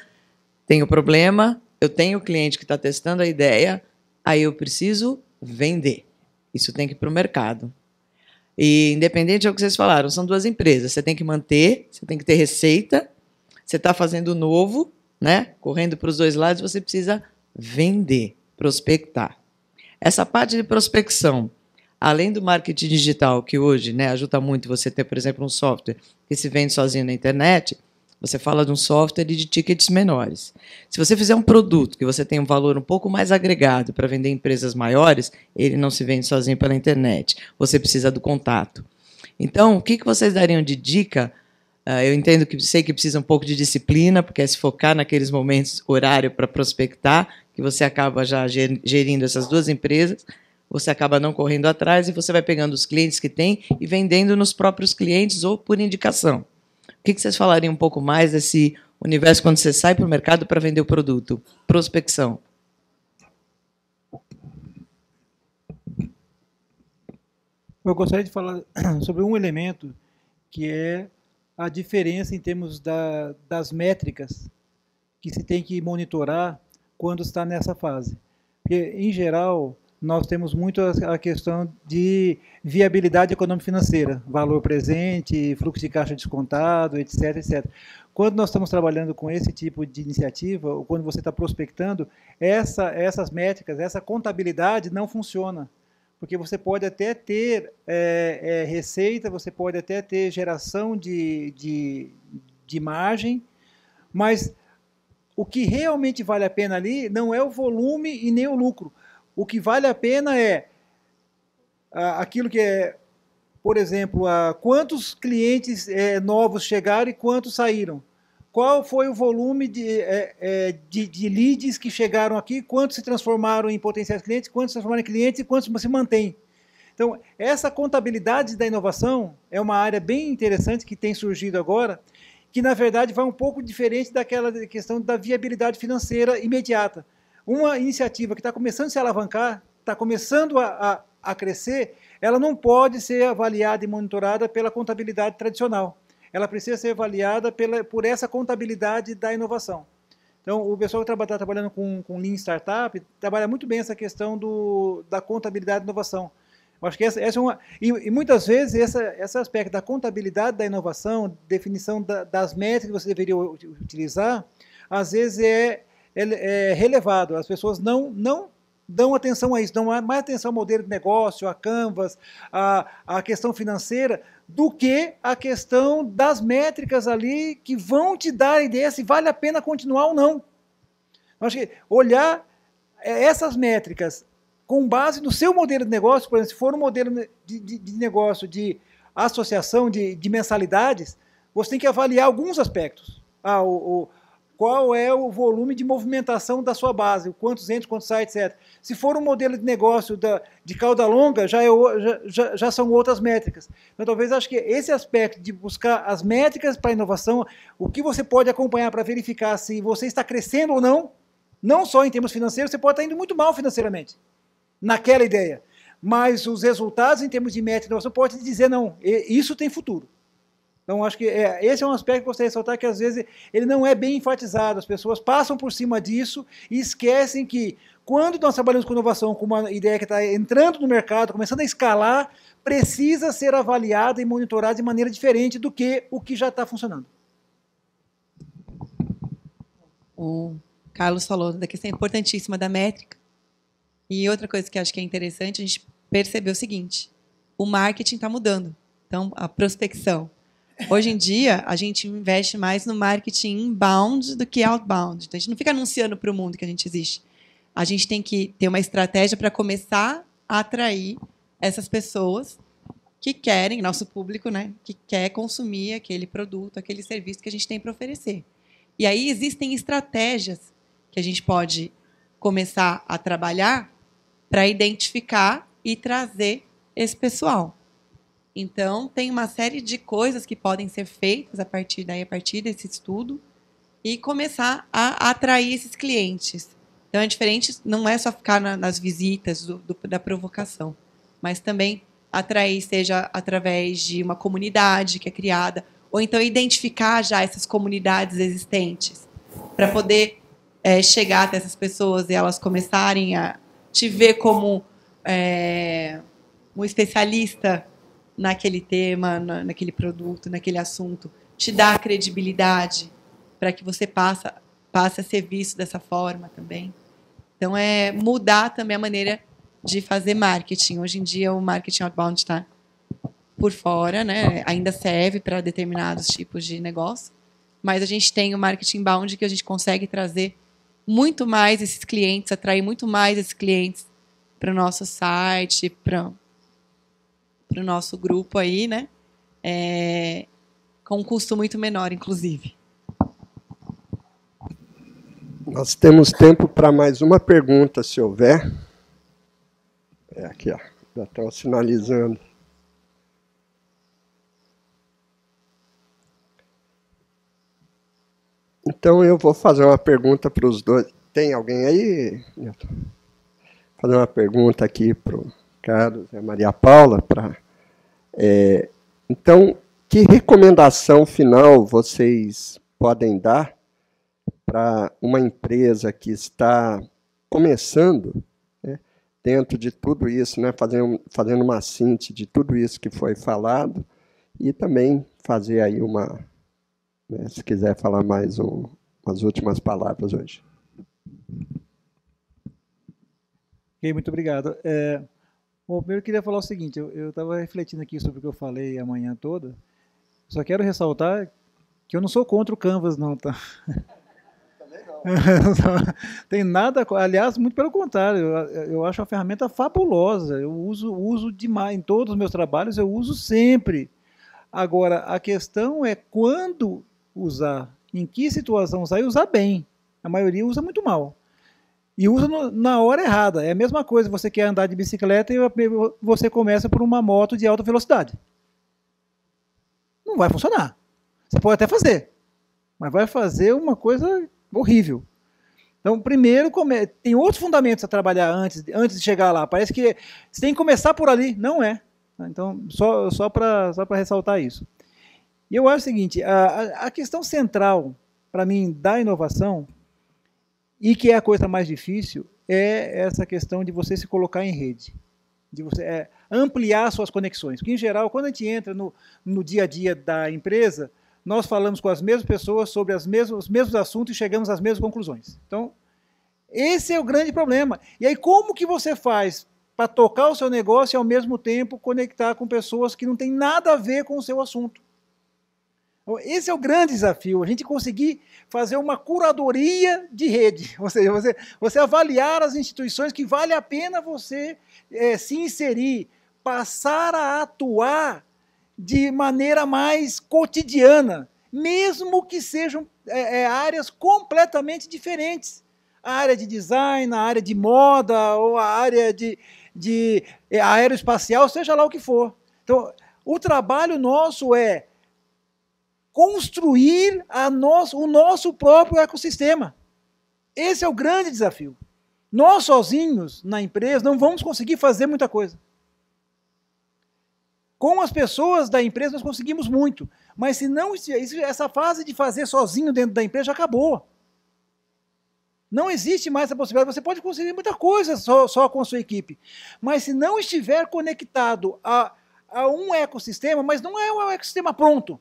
tem o problema, eu tenho o cliente que está testando a ideia, aí eu preciso vender. Isso tem que ir para o mercado. E, independente do que vocês falaram, são duas empresas. Você tem que manter, você tem que ter receita, você está fazendo novo, né? Correndo para os dois lados, você precisa vender, prospectar. Essa parte de prospecção, além do marketing digital, que hoje, né, ajuda muito você ter, por exemplo, um software que se vende sozinho na internet, você fala de um software de tickets menores. Se você fizer um produto que você tem um valor um pouco mais agregado para vender em empresas maiores, ele não se vende sozinho pela internet. Você precisa do contato. Então, o que vocês dariam de dica? Eu entendo que sei que precisa um pouco de disciplina, porque é se focar naqueles momentos, horário para prospectar, que você acaba já gerindo essas duas empresas, você acaba não correndo atrás e você vai pegando os clientes que tem e vendendo nos próprios clientes ou por indicação. O que vocês falariam um pouco mais desse universo quando você sai para o mercado para vender o produto? Prospecção. Eu gostaria de falar sobre um elemento que é a diferença em termos das métricas que se tem que monitorar quando está nessa fase. Porque, em geral, nós temos muito a questão de viabilidade econômico-financeira, valor presente, fluxo de caixa descontado, etc, etc. Quando nós estamos trabalhando com esse tipo de iniciativa, ou quando você está prospectando, essas métricas, essa contabilidade não funciona. Porque você pode até ter receita, você pode até ter geração de margem, mas o que realmente vale a pena ali não é o volume e nem o lucro. O que vale a pena é aquilo que é, por exemplo, quantos clientes novos chegaram e quantos saíram. Qual foi o volume de leads que chegaram aqui, quantos se transformaram em potenciais clientes, quantos se transformaram em clientes e quantos se mantêm. Então, essa contabilidade da inovação é uma área bem interessante que tem surgido agora, que, na verdade, vai um pouco diferente daquela questão da viabilidade financeira imediata. Uma iniciativa que está começando a se alavancar, está começando a crescer, ela não pode ser avaliada e monitorada pela contabilidade tradicional. Ela precisa ser avaliada por essa contabilidade da inovação. Então, o pessoal que está trabalhando com Lean Startup trabalha muito bem essa questão da contabilidade da inovação. Eu acho que essa é uma... E muitas vezes esse aspecto da contabilidade da inovação, definição das métricas que você deveria utilizar, às vezes é relevado. As pessoas não dão atenção a isso, dão mais atenção ao modelo de negócio, a Canvas, a questão financeira, do que a questão das métricas ali que vão te dar a ideia se vale a pena continuar ou não. Eu acho que olhar essas métricas com base no seu modelo de negócio, por exemplo, se for um modelo de negócio de associação de mensalidades, você tem que avaliar alguns aspectos. Qual é o volume de movimentação da sua base, quantos entram, quantos saem, etc. Se for um modelo de negócio de cauda longa, já são outras métricas. Então, talvez, acho que esse aspecto de buscar as métricas para a inovação, o que você pode acompanhar para verificar se você está crescendo ou não só em termos financeiros, você pode estar indo muito mal financeiramente, naquela ideia. Mas os resultados em termos de métrica de inovação podem te dizer, não, isso tem futuro. Então, acho que esse é um aspecto que eu gostaria de ressaltar, que às vezes ele não é bem enfatizado. As pessoas passam por cima disso e esquecem que, quando nós trabalhamos com inovação, com uma ideia que está entrando no mercado, começando a escalar, precisa ser avaliada e monitorada de maneira diferente do que o que já está funcionando. O Carlos falou da questão importantíssima da métrica. E outra coisa que acho que é interessante, a gente percebeu o seguinte: o marketing está mudando. Então, a prospecção. Hoje em dia, a gente investe mais no marketing inbound do que outbound. Então, a gente não fica anunciando para o mundo que a gente existe. A gente tem que ter uma estratégia para começar a atrair essas pessoas que querem, nosso público, né, que quer consumir aquele produto, aquele serviço que a gente tem para oferecer. E aí existem estratégias que a gente pode começar a trabalhar para identificar e trazer esse pessoal. Então, tem uma série de coisas que podem ser feitas a partir desse estudo, e começar a atrair esses clientes. Então, é diferente, não é só ficar nas visitas da provocação, mas também atrair, seja através de uma comunidade que é criada, ou então identificar já essas comunidades existentes, para poder chegar até essas pessoas e elas começarem a te ver como um especialista naquele tema, naquele produto, naquele assunto, te dá credibilidade para que você passe a ser visto dessa forma também. Então, é mudar também a maneira de fazer marketing. Hoje em dia, o marketing outbound está por fora, né? Ainda serve para determinados tipos de negócio, mas a gente tem o marketing inbound, que a gente consegue trazer muito mais esses clientes, atrair muito mais esses clientes para o nosso site, para o nosso grupo aí, né? Com um custo muito menor, inclusive. Nós temos tempo para mais uma pergunta, se houver. Aqui, ó, já estão sinalizando. Então, eu vou fazer uma pergunta para os dois. Tem alguém aí, Nilton? Vou fazer uma pergunta aqui para o Carlos e a Maria Paula. Então, que recomendação final vocês podem dar para uma empresa que está começando, né, dentro de tudo isso, né, fazendo uma síntese de tudo isso que foi falado, e também fazer aí uma, né, se quiser falar mais umas últimas palavras hoje. Ok, muito obrigado. Bom, primeiro eu queria falar o seguinte, eu estava refletindo aqui sobre o que eu falei a manhã toda, só quero ressaltar que eu não sou contra o Canvas, não, tá? Tem nada, aliás, muito pelo contrário, eu acho a ferramenta fabulosa, eu uso demais, em todos os meus trabalhos eu uso sempre. Agora, a questão é quando usar, em que situação usar e usar bem. A maioria usa muito mal. E usa na hora errada. É a mesma coisa, você quer andar de bicicleta e você começa por uma moto de alta velocidade. Não vai funcionar. Você pode até fazer, mas vai fazer uma coisa horrível. Então, primeiro, tem outros fundamentos a trabalhar antes de chegar lá. Parece que você tem que começar por ali. Não é. Então, só para ressaltar isso. E eu acho o seguinte, a questão central, para mim, da inovação, e que é a coisa mais difícil, é essa questão de você se colocar em rede, de você ampliar suas conexões. Porque, em geral, quando a gente entra no dia a dia da empresa, nós falamos com as mesmas pessoas sobre os mesmos assuntos e chegamos às mesmas conclusões. Então, esse é o grande problema. E aí, como que você faz para tocar o seu negócio e, ao mesmo tempo, conectar com pessoas que não têm nada a ver com o seu assunto? Então, esse é o grande desafio, a gente conseguir fazer uma curadoria de rede, ou seja, você avaliar as instituições que vale a pena você se inserir, passar a atuar de maneira mais cotidiana, mesmo que sejam áreas completamente diferentes. A área de design, a área de moda, ou a área de aeroespacial, seja lá o que for. Então, o trabalho nosso é construir o nosso próprio ecossistema. Esse é o grande desafio. Nós sozinhos, na empresa, não vamos conseguir fazer muita coisa. Com as pessoas da empresa nós conseguimos muito, mas se não, essa fase de fazer sozinho dentro da empresa já acabou. Não existe mais essa possibilidade. Você pode conseguir muita coisa só com a sua equipe, mas se não estiver conectado a um ecossistema, mas não é um ecossistema pronto,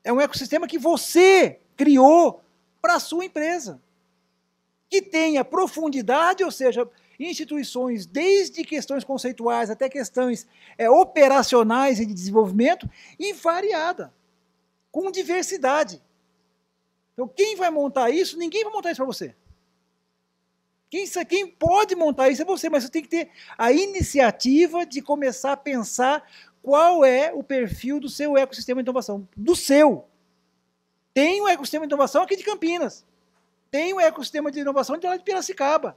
é um ecossistema que você criou para a sua empresa, que tenha profundidade, ou seja, instituições, desde questões conceituais até questões operacionais e de desenvolvimento, e variada, com diversidade. Então, quem vai montar isso? Ninguém vai montar isso para você. Quem pode montar isso é você, mas você tem que ter a iniciativa de começar a pensar qual é o perfil do seu ecossistema de inovação. Do seu. Tem um ecossistema de inovação aqui de Campinas. Tem um ecossistema de inovação de lá de Piracicaba.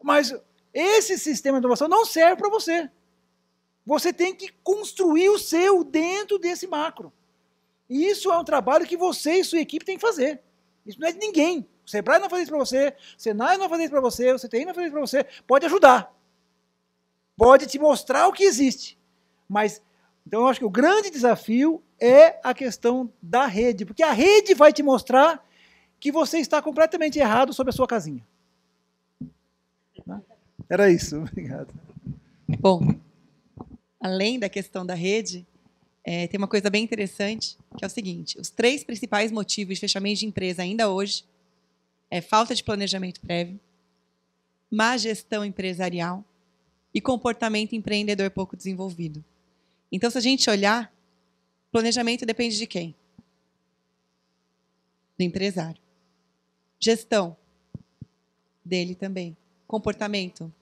Mas esse sistema de inovação não serve para você. Você tem que construir o seu dentro desse macro. E isso é um trabalho que você e sua equipe têm que fazer. Isso não é de ninguém. O Sebrae não vai fazer isso para você, o Senai não vai fazer isso para você, o CTI não vai fazer isso para você. Pode ajudar. Pode te mostrar o que existe. Mas, então eu acho que o grande desafio é a questão da rede. Porque a rede vai te mostrar que você está completamente errado sobre a sua casinha. Era isso, obrigado. Bom, além da questão da rede, tem uma coisa bem interessante, que é o seguinte, os 3 principais motivos de fechamento de empresa ainda hoje é falta de planejamento prévio, má gestão empresarial e comportamento empreendedor pouco desenvolvido. Então, se a gente olhar, planejamento depende de quem? Do empresário. Gestão, dele também. Comportamento,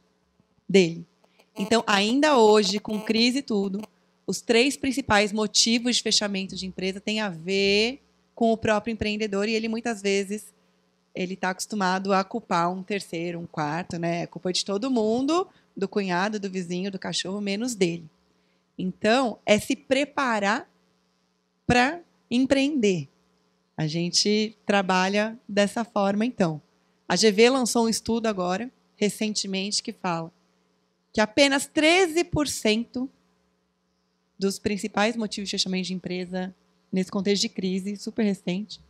dele. Então, ainda hoje, com crise e tudo, os 3 principais motivos de fechamento de empresa têm a ver com o próprio empreendedor, e ele muitas vezes ele está acostumado a culpar um terceiro, um quarto, né? É culpa de todo mundo, do cunhado, do vizinho, do cachorro, menos dele. Então, é se preparar para empreender. A gente trabalha dessa forma, então. A GV lançou um estudo agora, recentemente, que fala que apenas 13% dos principais motivos de fechamento de empresa nesse contexto de crise super recente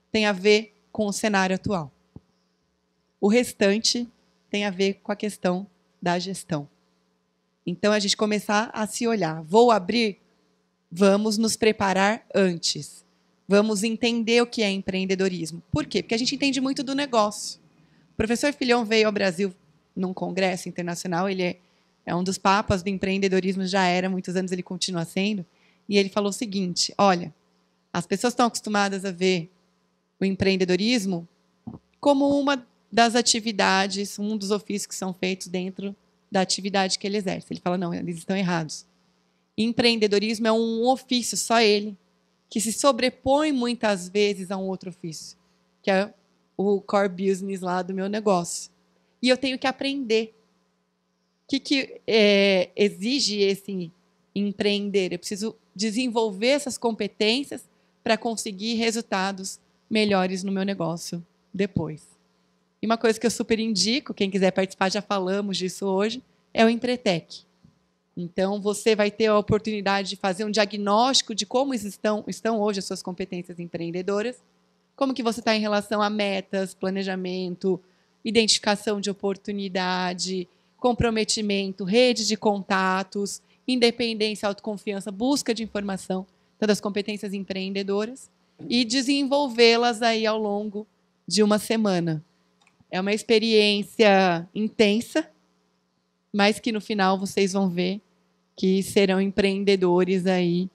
tem a ver com o cenário atual. O restante tem a ver com a questão da gestão. Então, a gente começar a se olhar. Vou abrir? Vamos nos preparar antes. Vamos entender o que é empreendedorismo. Por quê? Porque a gente entende muito do negócio. O professor Filhão veio ao Brasil num congresso internacional, ele é um dos papas do empreendedorismo, já era, há muitos anos ele continua sendo, e ele falou o seguinte, olha, as pessoas estão acostumadas a ver o empreendedorismo como uma das atividades, um dos ofícios que são feitos dentro da atividade que ele exerce. Ele fala, não, eles estão errados. Empreendedorismo é um ofício, só ele, que se sobrepõe muitas vezes a um outro ofício, que é o core business lá do meu negócio. E eu tenho que aprender. O que exige esse empreender? Eu preciso desenvolver essas competências para conseguir resultados melhores no meu negócio depois. E uma coisa que eu super indico, quem quiser participar, já falamos disso hoje, é o Empretec. Então, você vai ter a oportunidade de fazer um diagnóstico de como estão hoje as suas competências empreendedoras, como que você está em relação a metas, planejamento, identificação de oportunidade, comprometimento, rede de contatos, independência, autoconfiança, busca de informação, todas as competências empreendedoras, e desenvolvê-las aí ao longo de uma semana. É uma experiência intensa, mas que no final vocês vão ver que serão empreendedores aí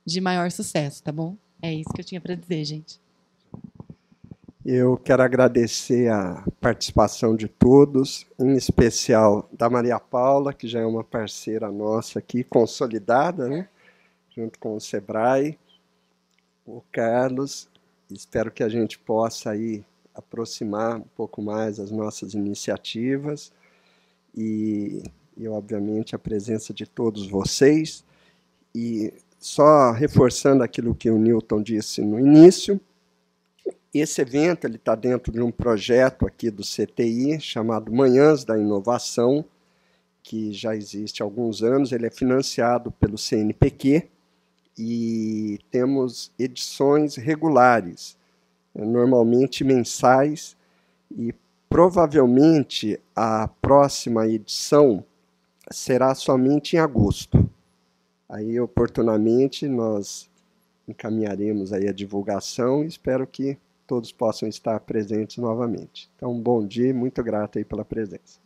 de maior sucesso, tá bom? É isso que eu tinha para dizer, gente. Eu quero agradecer a participação de todos, em especial da Maria Paula, que já é uma parceira nossa aqui, consolidada, né? Junto com o Sebrae, o Carlos. Espero que a gente possa aí aproximar um pouco mais as nossas iniciativas e obviamente, a presença de todos vocês. E só reforçando aquilo que o Newton disse no início, esse evento está dentro de um projeto aqui do CTI, chamado Manhãs da Inovação, que já existe há alguns anos. Ele é financiado pelo CNPq e temos edições regulares, normalmente mensais, e provavelmente a próxima edição será somente em agosto. Aí, oportunamente, nós encaminharemos aí a divulgação e espero que todos possam estar presentes novamente. Então, bom dia e muito grato aí pela presença.